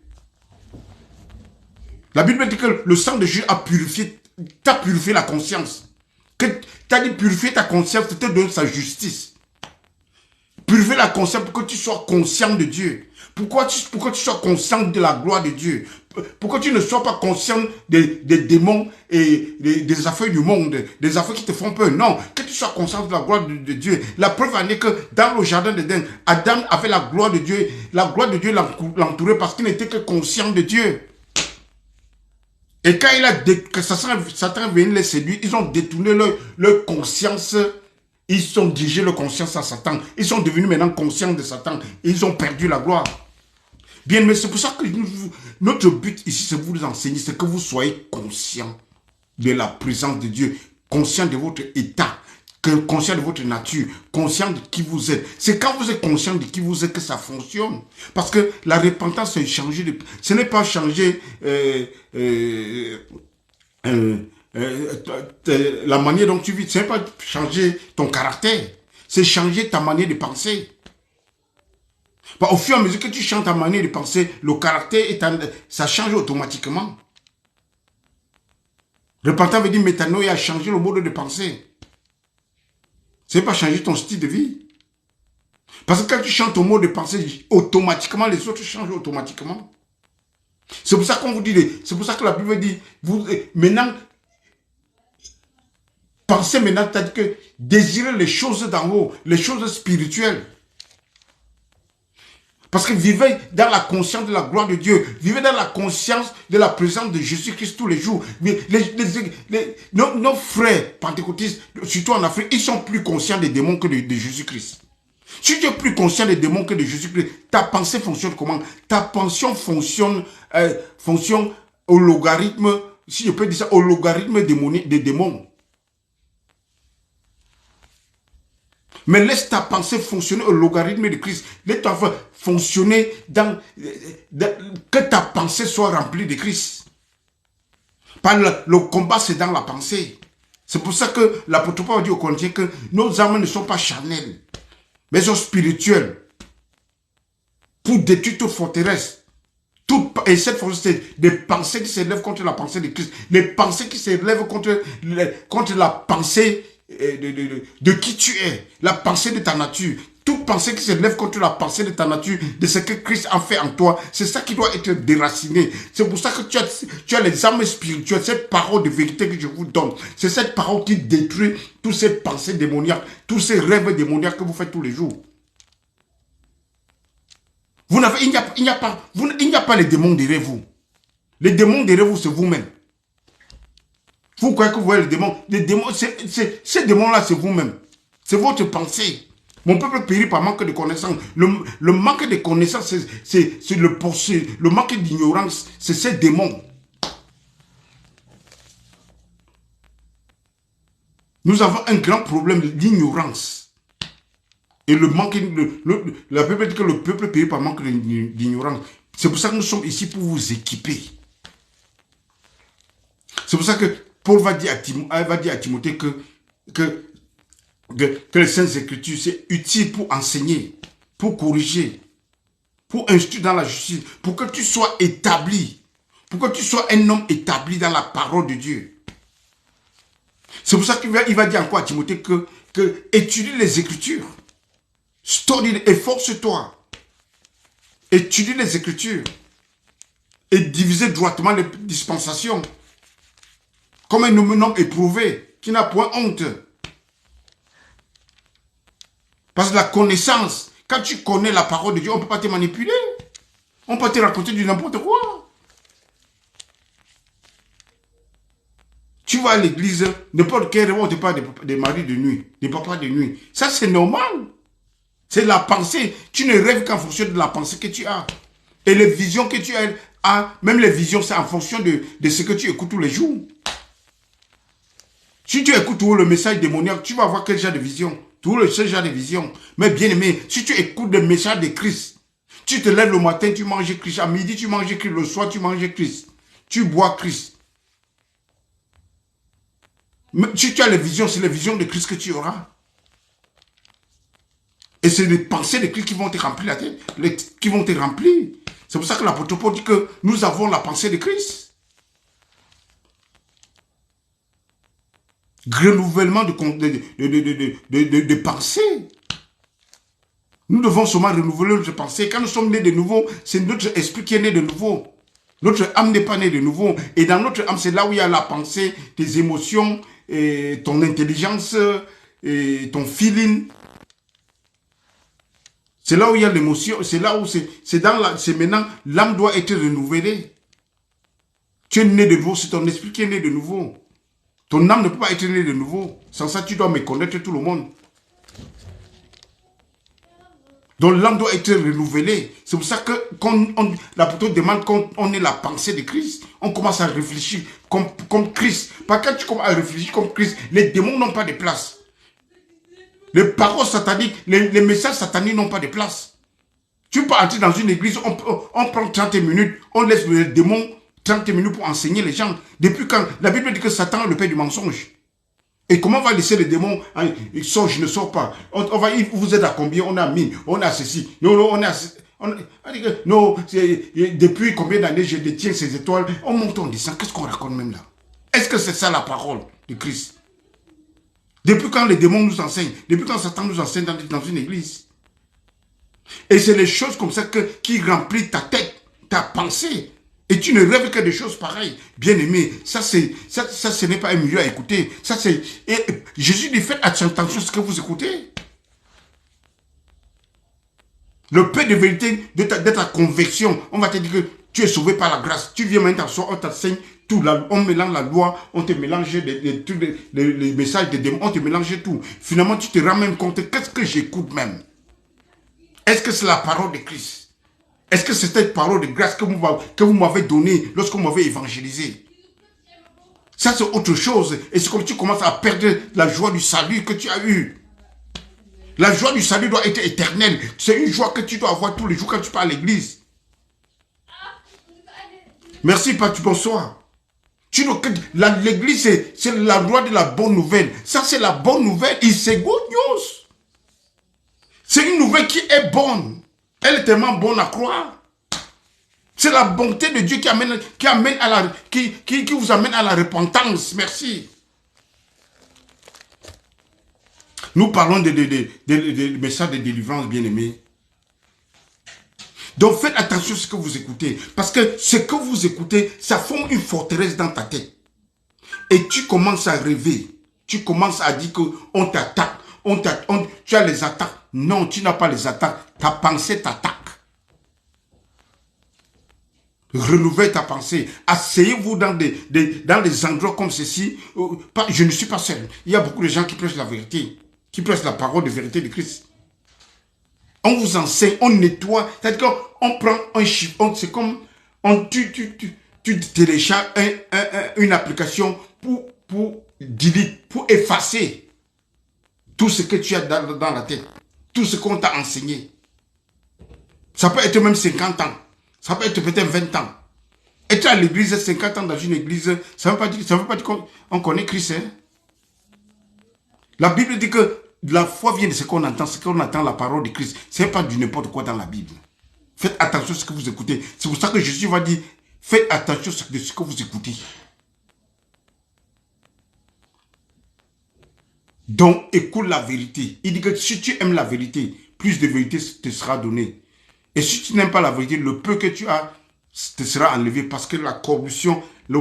La Bible dit que le sang de Jésus t'a purifié la conscience. Que t'as dit purifier ta conscience, te donne sa justice. Purifier la conscience pour que tu sois conscient de Dieu. Pourquoi tu sois conscient de la gloire de Dieu? Pourquoi tu ne sois pas conscient des démons et des affaires du monde, des affaires qui te font peur? Non, que tu sois conscient de la gloire de Dieu. La preuve en est que dans le jardin d'Éden, Adam avait la gloire de Dieu. La gloire de Dieu l'entourait parce qu'il n'était que conscient de Dieu. Et quand Satan venu les séduire, ils ont détourné leur conscience. Ils ont dirigé leur conscience à Satan. Ils sont devenus maintenant conscients de Satan. Ils ont perdu la gloire. Bien, mais c'est pour ça que notre but ici, c'est vous enseigner, c'est que vous soyez conscients de la présence de Dieu, conscient de votre état, conscient de votre nature, conscient de qui vous êtes. C'est quand vous êtes conscient de qui vous êtes que ça fonctionne. Parce que la repentance, c'est changer ce n'est pas changer la manière dont tu vis. Ce n'est pas changer ton caractère. C'est changer ta manière de penser. Au fur et à mesure que tu changes ta manière de penser, le caractère, ça change automatiquement. Repentant veut dire métanoïa, a changé le mode de pensée. Ce n'est pas changer ton style de vie. Parce que quand tu changes ton mode de pensée, automatiquement, les autres changent automatiquement. C'est pour ça qu'on vous dit, c'est pour ça que la Bible dit, maintenant, pensez maintenant, c'est-à-dire que désirez les choses d'en haut, les choses spirituelles. Parce que vivez dans la conscience de la gloire de Dieu. Vivez dans la conscience de la présence de Jésus-Christ tous les jours. Nos frères pentecôtistes, surtout en Afrique, ils sont plus conscients des démons que de Jésus-Christ. Si tu es plus conscient des démons que de Jésus-Christ, ta pensée fonctionne comment? Ta pensée fonctionne au logarithme, si je peux dire ça, au logarithme des démons. Mais laisse ta pensée fonctionner au logarithme de Christ. Laisse ta pensée fonctionner que ta pensée soit remplie de Christ. Par le combat, c'est dans la pensée. C'est pour ça que l'apôtre Paul dit aux Corinthiens que nos âmes ne sont pas charnelles, mais sont spirituelles. Pour détruire toute forteresse. Et cette forteresse, c'est des pensées qui s'élèvent contre la pensée de Christ. Les pensées qui s'élèvent contre la pensée de qui tu es, la pensée de ta nature. Toute pensée qui s'élève contre la pensée de ta nature, de ce que Christ a fait en toi, c'est ça qui doit être déraciné. C'est pour ça que tu as les âmes spirituelles, cette parole de vérité que je vous donne. C'est cette parole qui détruit toutes ces pensées démoniaques, tous ces rêves démoniaques que vous faites tous les jours. Il n'y a pas les démons derrière vous. Les démons derrière vous, c'est vous-même. Vous croyez que vous voyez les démons? Ces démons-là, c'est vous-même. C'est votre pensée. Mon peuple périt par manque de connaissances. Le manque de connaissances, c'est le manque d'ignorance. C'est ces démons. Nous avons un grand problème d'ignorance. Et la Bible dit que le peuple périt par manque d'ignorance. C'est pour ça que nous sommes ici pour vous équiper. C'est pour ça que Paul va dire à Timothée que les Saintes Écritures, c'est utile pour enseigner, pour corriger, pour instruire dans la justice, pour que tu sois établi, pour que tu sois un homme établi dans la parole de Dieu. C'est pour ça qu'il va dire encore à Timothée que étudie les Écritures, efforce-toi, étudie les Écritures et diviser droitement les dispensations. Comme un homme éprouvé, qui n'a point honte. Parce que la connaissance, quand tu connais la parole de Dieu, on ne peut pas te manipuler. On peut te raconter du n'importe quoi. Tu vas à l'église, n'importe quel on te parle des maris de nuit, des papas de nuit. Ça, c'est normal. C'est la pensée. Tu ne rêves qu'en fonction de la pensée que tu as. Et les visions que tu as, même les visions, c'est en fonction de ce que tu écoutes tous les jours. Si tu écoutes tout le message démoniaque, tu vas voir quel genre de vision. Tout le genre de vision. Mais bien aimé, si tu écoutes le message de Christ, tu te lèves le matin, tu manges Christ. À midi, tu manges Christ. Le soir, tu manges Christ. Tu bois Christ. Mais si tu as les visions, c'est les visions de Christ que tu auras. Et c'est les pensées de Christ qui vont te remplir la tête. Qui vont te remplir. C'est pour ça que l'apôtre Paul dit que nous avons la pensée de Christ. Renouvellement de pensée. Nous devons seulement renouveler notre pensée. Quand nous sommes nés de nouveau, c'est notre esprit qui est né de nouveau. Notre âme n'est pas née de nouveau. Et dans notre âme, c'est là où il y a la pensée, tes émotions, et ton intelligence, et ton feeling. C'est là où il y a l'émotion. C'est là où c'est maintenant, l'âme doit être renouvelée. Tu es né de nouveau, c'est ton esprit qui est né de nouveau. Ton âme ne peut pas être née de nouveau. Sans ça, tu dois méconnaître tout le monde. Donc l'âme doit être renouvelée. C'est pour ça que quand l'apôtre demande qu'on ait la pensée de Christ, on commence à réfléchir comme Christ. Parce que quand tu commences à réfléchir comme Christ, les démons n'ont pas de place. Les paroles sataniques, les messages sataniques n'ont pas de place. Tu peux entrer dans une église, on prend 30 minutes, on laisse les démons 30 minutes pour enseigner les gens. Depuis quand la Bible dit que Satan est le père du mensonge. Et comment on va laisser les démons? Il sort, je ne sors pas. Vous êtes à combien? On a 1000, on a ceci. Non, on a... non, depuis combien d'années je détiens ces étoiles? On monte, on descend. Qu'est-ce qu'on raconte même là? Est-ce que c'est ça la parole de Christ? Depuis quand les démons nous enseignent? Depuis quand Satan nous enseigne dans une église? Et c'est les choses comme ça qui remplissent ta tête, ta pensée. Et tu ne rêves que des choses pareilles. Bien aimé, ça ce n'est pas un milieu à écouter. Jésus dit, faites attention à ce que vous écoutez. Le peu de vérité de ta conviction, on va te dire que tu es sauvé par la grâce. Tu viens maintenant, on t'enseigne tout. On mélange la loi, on te mélange les messages des démons, on te mélange tout. Finalement, tu te rends même compte, qu'est-ce que j'écoute même? Est-ce que c'est la parole de Christ? Est-ce que c'est cette parole de grâce que vous m'avez donnée lorsque vous m'avez évangélisé? Ça, c'est autre chose. Et c'est comme tu commences à perdre la joie du salut que tu as eu. La joie du salut doit être éternelle. C'est une joie que tu dois avoir tous les jours quand tu pars à l'église. Merci, Patu, bonsoir. L'église, c'est la loi de la bonne nouvelle. Ça, c'est la bonne nouvelle. C'est good news. C'est une nouvelle qui est bonne. Elle est tellement bonne à croire. C'est la bonté de Dieu qui vous amène à la repentance. Merci. Nous parlons de messages de délivrance, bien-aimés. Donc faites attention à ce que vous écoutez. Parce que ce que vous écoutez, ça forme une forteresse dans ta tête. Et tu commences à rêver. Tu commences à dire qu'on t'attaque. Tu as les attaques. Non, tu n'as pas les attaques. Ta pensée t'attaque. Renouvelez ta pensée. Asseyez-vous dans des endroits comme ceci. Je ne suis pas seul. Il y a beaucoup de gens qui prêchent la vérité. Qui prêchent la parole de vérité de Christ. On vous enseigne, on nettoie. C'est-à-dire qu'on prend un chiffre. C'est comme tu télécharges une application pour delete, pour effacer tout ce que tu as dans la tête. Tout ce qu'on t'a enseigné. Ça peut être même 50 ans. Ça peut être peut-être 20 ans. Être à l'église, 50 ans dans une église, ça ne veut pas dire qu'on connaît Christ. Hein? La Bible dit que la foi vient de ce qu'on entend la parole de Christ. Ce n'est pas du n'importe quoi dans la Bible. Faites attention à ce que vous écoutez. C'est pour ça que Jésus va dire, faites attention à ce que vous écoutez. Donc, écoute la vérité. Il dit que si tu aimes la vérité, plus de vérité te sera donnée. Et si tu n'aimes pas la vérité, le peu que tu as te sera enlevé parce que la corruption, le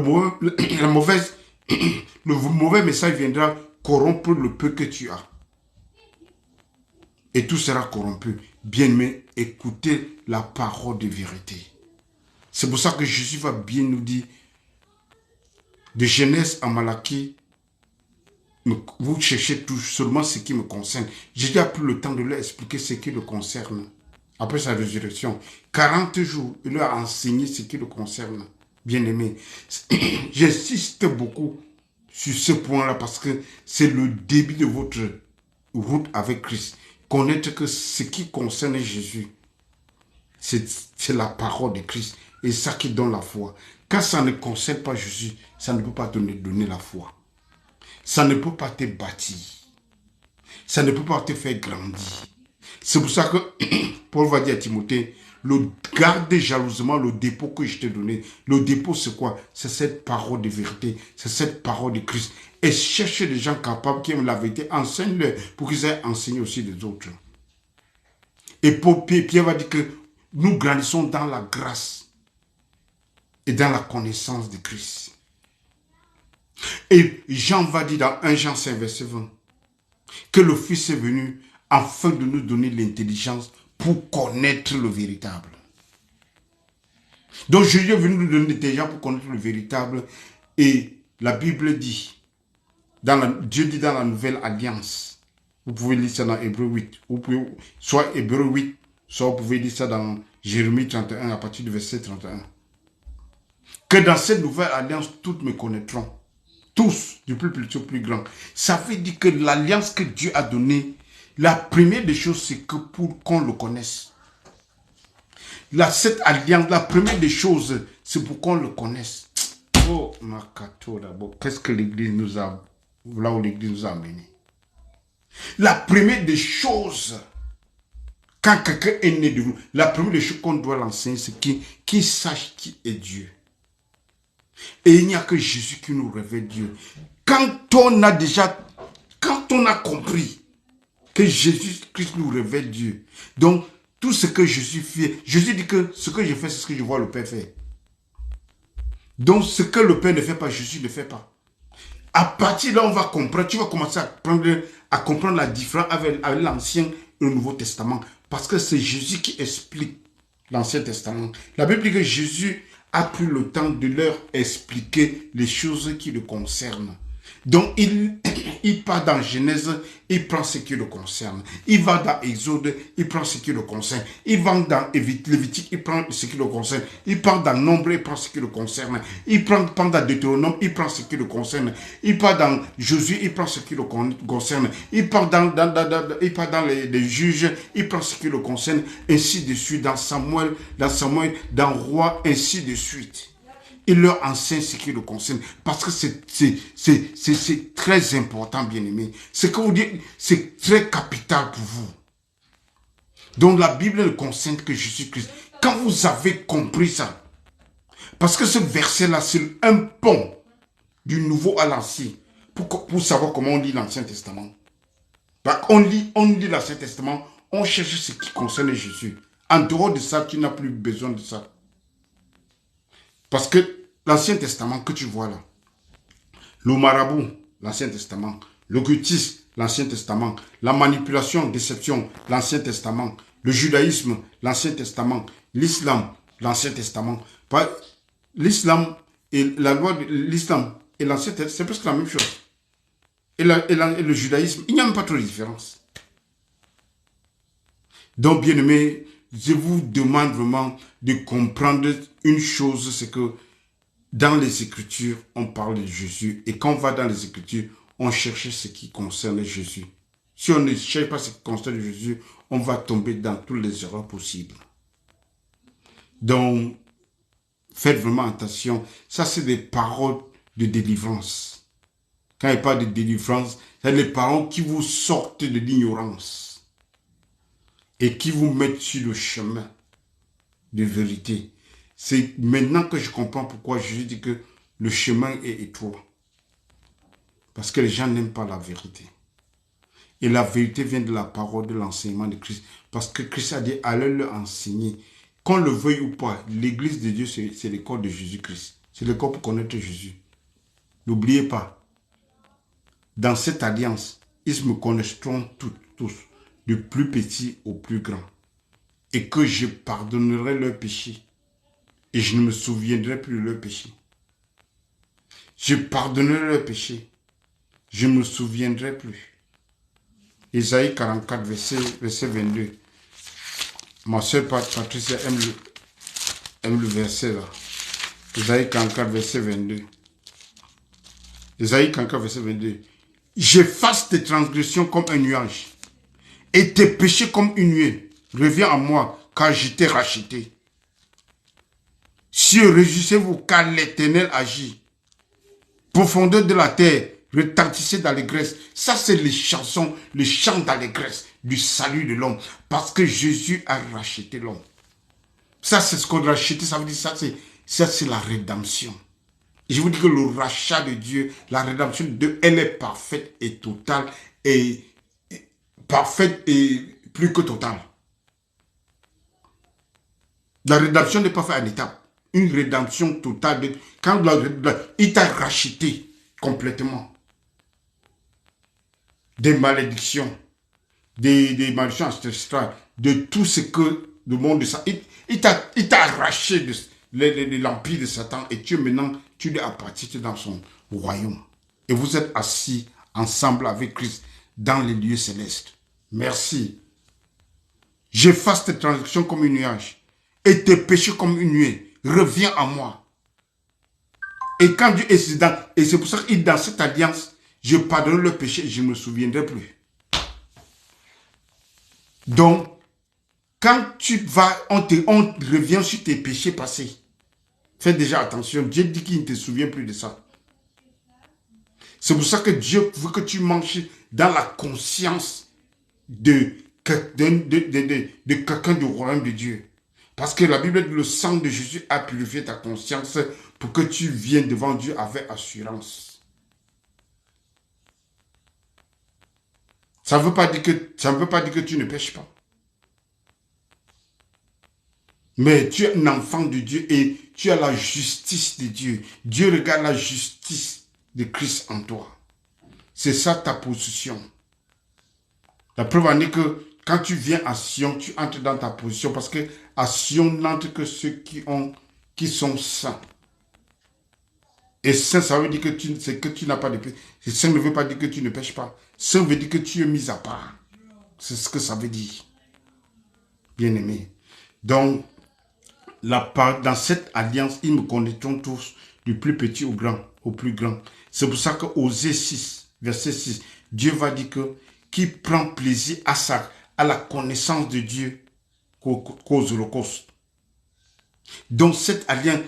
mauvais message viendra corrompre le peu que tu as. Et tout sera corrompu. Bien-aimé, écoutez la parole de vérité. C'est pour ça que Jésus va bien nous dire, de Genèse à Malachie, vous cherchez tout seulement ce qui me concerne. J'ai déjà pris le temps de leur expliquer ce qui le concerne. Après sa résurrection, 40 jours, il leur a enseigné ce qui le concerne. Bien-aimé, j'insiste beaucoup sur ce point-là parce que c'est le début de votre route avec Christ. Connaître que ce qui concerne Jésus, c'est la parole de Christ et ça qui donne la foi. Quand ça ne concerne pas Jésus, ça ne peut pas te donner la foi. Ça ne peut pas te bâtir. Ça ne peut pas te faire grandir. C'est pour ça que Paul va dire à Timothée, garde jalousement le dépôt que je t'ai donné. Le dépôt, c'est quoi? C'est cette parole de vérité. C'est cette parole de Christ. Et cherche des gens capables qui aiment la vérité. Enseigne-leur pour qu'ils aient enseigné aussi des autres. Et Pierre va dire que nous grandissons dans la grâce et dans la connaissance de Christ. Et Jean va dire dans 1 Jean 5, verset 20, que le Fils est venu afin de nous donner l'intelligence pour connaître le véritable. Donc Jésus est venu nous donner l'intelligence pour connaître le véritable. Et la Bible dit, Dieu dit dans la Nouvelle Alliance, vous pouvez lire ça dans Hébreu 8, soit Hébreu 8, soit vous pouvez lire ça dans Jérémie 31 à partir du verset 31. Que dans cette Nouvelle Alliance, toutes me connaîtront. Tous, du plus petit au plus grand. Ça veut dire que l'alliance que Dieu a donnée, la première des choses, c'est que pour qu'on le connaisse. Cette alliance, la première des choses, c'est pour qu'on le connaisse. Oh, Makato d'abord. Qu'est-ce que l'Église nous a, là où l'Église nous a amené? La première des choses, quand quelqu'un est né de nous, la première des choses qu'on doit l'enseigner, c'est qu'il sache qui est Dieu. Et il n'y a que Jésus qui nous révèle Dieu. Quand on a compris que Jésus-Christ nous révèle Dieu, donc tout ce que Jésus fait, Jésus dit que ce que je fais, c'est ce que je vois le Père faire. Donc ce que le Père ne fait pas, Jésus ne fait pas. À partir de là, on va comprendre, tu vas commencer à comprendre la différence avec l'Ancien et le Nouveau Testament. Parce que c'est Jésus qui explique l'Ancien Testament. La Bible dit que Jésus a pris le temps de leur expliquer les choses qui le concernent. Donc, il part dans Genèse, il prend ce qui le concerne. Il va dans Exode, il prend ce qui le concerne. Il va dans Lévitique, il prend ce qui le concerne. Il part dans Nombre, il prend ce qui le concerne. Il prend dans Deutéronome, il prend ce qui le concerne. Il part dans Josué, il prend ce qui le concerne. Il part dans les juges, il prend ce qui le concerne. Ainsi de suite, dans Samuel, dans Roi, ainsi de suite. Il leur enseigne ce qui le concerne. Parce que c'est très important, bien-aimé. Ce que vous dites, c'est très capital pour vous. Donc la Bible ne concerne que Jésus-Christ. Quand vous avez compris ça, parce que ce verset-là, c'est un pont du Nouveau à l'Ancien pour savoir comment on lit l'Ancien Testament. On lit l'Ancien Testament, on cherche ce qui concerne Jésus. En dehors de ça, tu n'as plus besoin de ça. Parce que l'Ancien Testament que tu vois là, le marabout, l'Ancien Testament, l'occultisme, l'Ancien Testament, la manipulation, déception, l'Ancien Testament, le judaïsme, l'Ancien Testament, l'islam, l'Ancien Testament. L'islam et la loi de l'islam et l'Ancien Testament, c'est presque la même chose. Et le judaïsme, il n'y a même pas trop de différence. Donc, bien aimé, je vous demande vraiment de comprendre une chose, c'est que dans les Écritures, on parle de Jésus. Et quand on va dans les Écritures, on cherche ce qui concerne Jésus. Si on ne cherche pas ce qui concerne Jésus, on va tomber dans toutes les erreurs possibles. Donc, faites vraiment attention. Ça, c'est des paroles de délivrance. Quand il parle de délivrance, c'est les paroles qui vous sortent de l'ignorance et qui vous mettent sur le chemin de vérité. C'est maintenant que je comprends pourquoi Jésus dit que le chemin est étroit. Parce que les gens n'aiment pas la vérité. Et la vérité vient de la parole, de l'enseignement de Christ. Parce que Christ a dit, allez le enseigner. Qu'on le veuille ou pas, l'église de Dieu, c'est l'école de Jésus-Christ. C'est l'école pour connaître Jésus. N'oubliez pas, dans cette alliance, ils me connaîtront tous, du plus petit au plus grand. Et que je pardonnerai leurs péchés. Et je ne me souviendrai plus de leurs péchés. Je pardonnerai leurs péchés. Je ne me souviendrai plus. Isaïe 44, verset 22. Ma soeur Patricia aime le verset là. Isaïe 44, verset 22. Isaïe 44, verset 22. J'efface tes transgressions comme un nuage et tes péchés comme une nuée. Reviens à moi, car je t'ai racheté. Cieux, réjouissez-vous, car l'Éternel agit. Profondeur de la terre, retentissez d'allégresse. Ça, c'est les chansons, les chants d'allégresse du salut de l'homme. Parce que Jésus a racheté l'homme. Ça, c'est ce qu'on a racheté. Ça veut dire ça, c'est la rédemption. Et je vous dis que le rachat de Dieu, la rédemption de Dieu, elle est parfaite et totale. Et parfaite et plus que totale. La rédemption n'est pas faite en étapes. Une rédemption totale. Quand il t'a racheté complètement. Des malédictions. Des malédictions ancestrales. De tout ce que le monde de ça. Il t'a arraché de l'empire de Satan. Et maintenant, tu lui appartiens dans son royaume. Et vous êtes assis ensemble avec Christ dans les lieux célestes. Merci. J'efface tes transactions comme une nuage. Et tes péchés comme une nuée. Reviens à moi. Et quand Dieu est dedans, et c'est pour ça qu'il dans cette alliance, je pardonne le péché et je ne me souviendrai plus. Donc, quand tu vas, on revient sur tes péchés passés. Fais déjà attention, Dieu dit qu'il ne te souvient plus de ça. C'est pour ça que Dieu veut que tu marches dans la conscience de quelqu'un du royaume de Dieu. Parce que la Bible dit que le sang de Jésus a purifié ta conscience pour que tu viennes devant Dieu avec assurance. Ça ne veut pas dire que tu ne pêches pas. Mais tu es un enfant de Dieu et tu as la justice de Dieu. Dieu regarde la justice de Christ en toi. C'est ça ta position. La preuve en est que quand tu viens à Sion, tu entres dans ta position parce que à Sion n'entrent que ceux qui sont saints. Et saint, ça veut dire que tu n'as pas de péché. Saint ne veut pas dire que tu ne pêches pas. Saint veut dire que tu es mis à part. C'est ce que ça veut dire. Bien-aimé. Donc, dans cette alliance, ils me connaîtront tous, du plus petit au grand, au plus grand. C'est pour ça que Osée 6, verset 6, Dieu va dire que qui prend plaisir à la connaissance de Dieu qu'aux holocaustes. Donc cette alliance,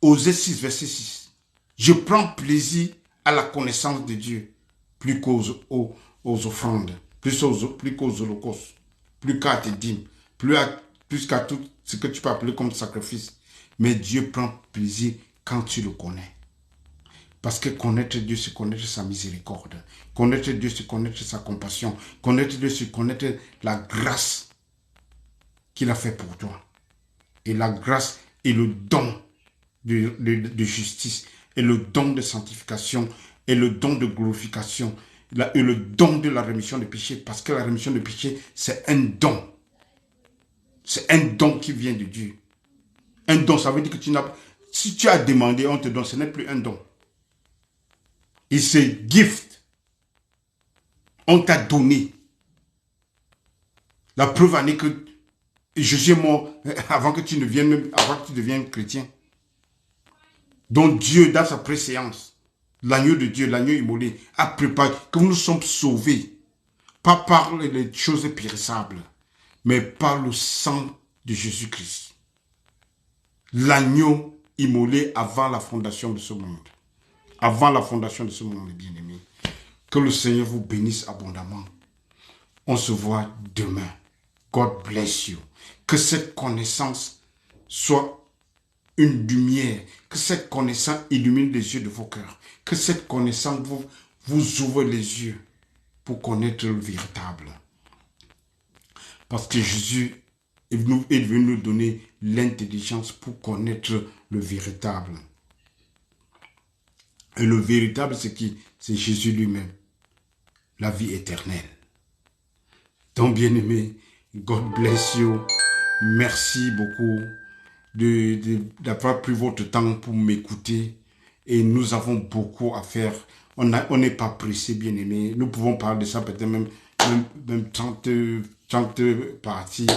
Osée 6, verset 6, je prends plaisir à la connaissance de Dieu, plus qu'aux offrandes, plus qu'aux holocaustes, plus qu'à tes dîmes, plus qu'à tout ce que tu peux appeler comme sacrifice. Mais Dieu prend plaisir quand tu le connais. Parce que connaître Dieu, c'est connaître sa miséricorde. Connaître Dieu, c'est connaître sa compassion. Connaître Dieu, c'est connaître la grâce qu'il a fait pour toi. Et la grâce est le don de justice, et le don de sanctification, et le don de glorification, et le don de la rémission des péchés. Parce que la rémission des péchés, c'est un don. C'est un don qui vient de Dieu. Un don, ça veut dire que si tu as demandé, on te donne, ce n'est plus un don. Et c'est gift. On t'a donné. La preuve en est que Jésus est mort avant que tu ne viennes, avant que tu deviennes chrétien. Donc Dieu, dans sa préséance, l'agneau de Dieu, l'agneau immolé, a préparé que nous sommes sauvés. Pas par les choses périssables, mais par le sang de Jésus-Christ. L'agneau immolé avant la fondation de ce monde. Avant la fondation de ce monde, mes bien-aimés. Que le Seigneur vous bénisse abondamment. On se voit demain. God bless you. Que cette connaissance soit une lumière. Que cette connaissance illumine les yeux de vos cœurs. Que cette connaissance vous ouvre les yeux pour connaître le véritable. Parce que Jésus est venu nous donner l'intelligence pour connaître le véritable. Et le véritable, c'est qui? C'est Jésus lui-même. La vie éternelle. Donc, bien-aimé, God bless you. Merci beaucoup d'avoir pris votre temps pour m'écouter. Et nous avons beaucoup à faire. On n'est pas pressé, bien-aimé. Nous pouvons parler de ça peut-être même 30 parties.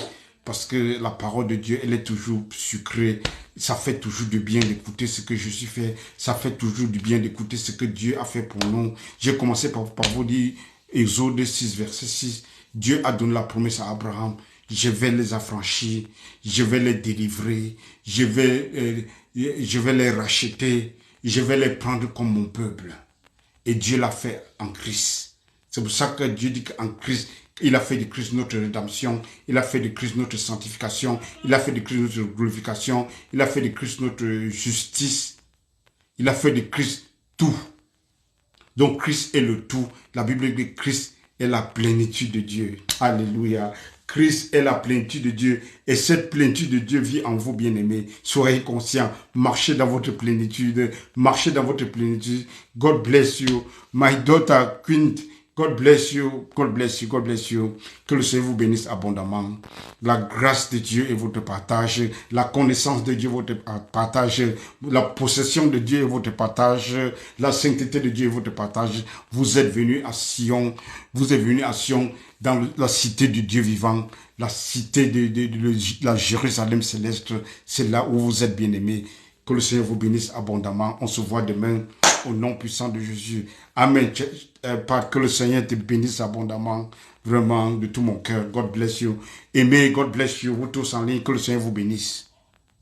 Parce que la parole de Dieu, elle est toujours sucrée. Ça fait toujours du bien d'écouter ce que Jésus fait. Ça fait toujours du bien d'écouter ce que Dieu a fait pour nous. J'ai commencé par vous dire, Exode 6, verset 6. Dieu a donné la promesse à Abraham. Je vais les affranchir. Je vais les délivrer. Je vais les racheter. Je vais les prendre comme mon peuple. Et Dieu l'a fait en Christ. C'est pour ça que Dieu dit qu'en Christ, il a fait de Christ notre rédemption, il a fait de Christ notre sanctification, il a fait de Christ notre glorification, il a fait de Christ notre justice, il a fait de Christ tout. Donc Christ est le tout. La Bible dit que Christ est la plénitude de Dieu. Alléluia. Christ est la plénitude de Dieu et cette plénitude de Dieu vit en vous, bien-aimés. Soyez conscients, marchez dans votre plénitude, marchez dans votre plénitude. God bless you. My daughter Quint, God bless you, God bless you, God bless you. Que le Seigneur vous bénisse abondamment. La grâce de Dieu est votre partage. La connaissance de Dieu est votre partage. La possession de Dieu est votre partage. La sainteté de Dieu est votre partage. Vous êtes venus à Sion. Vous êtes venus à Sion dans la cité du Dieu vivant. La cité de la Jérusalem céleste. C'est là où vous êtes bien-aimés. Que le Seigneur vous bénisse abondamment. On se voit demain au nom puissant de Jésus. Amen. Que le Seigneur te bénisse abondamment. Vraiment, de tout mon cœur. God bless you. Aimez, God bless you. Vous tous en ligne. Que le Seigneur vous bénisse.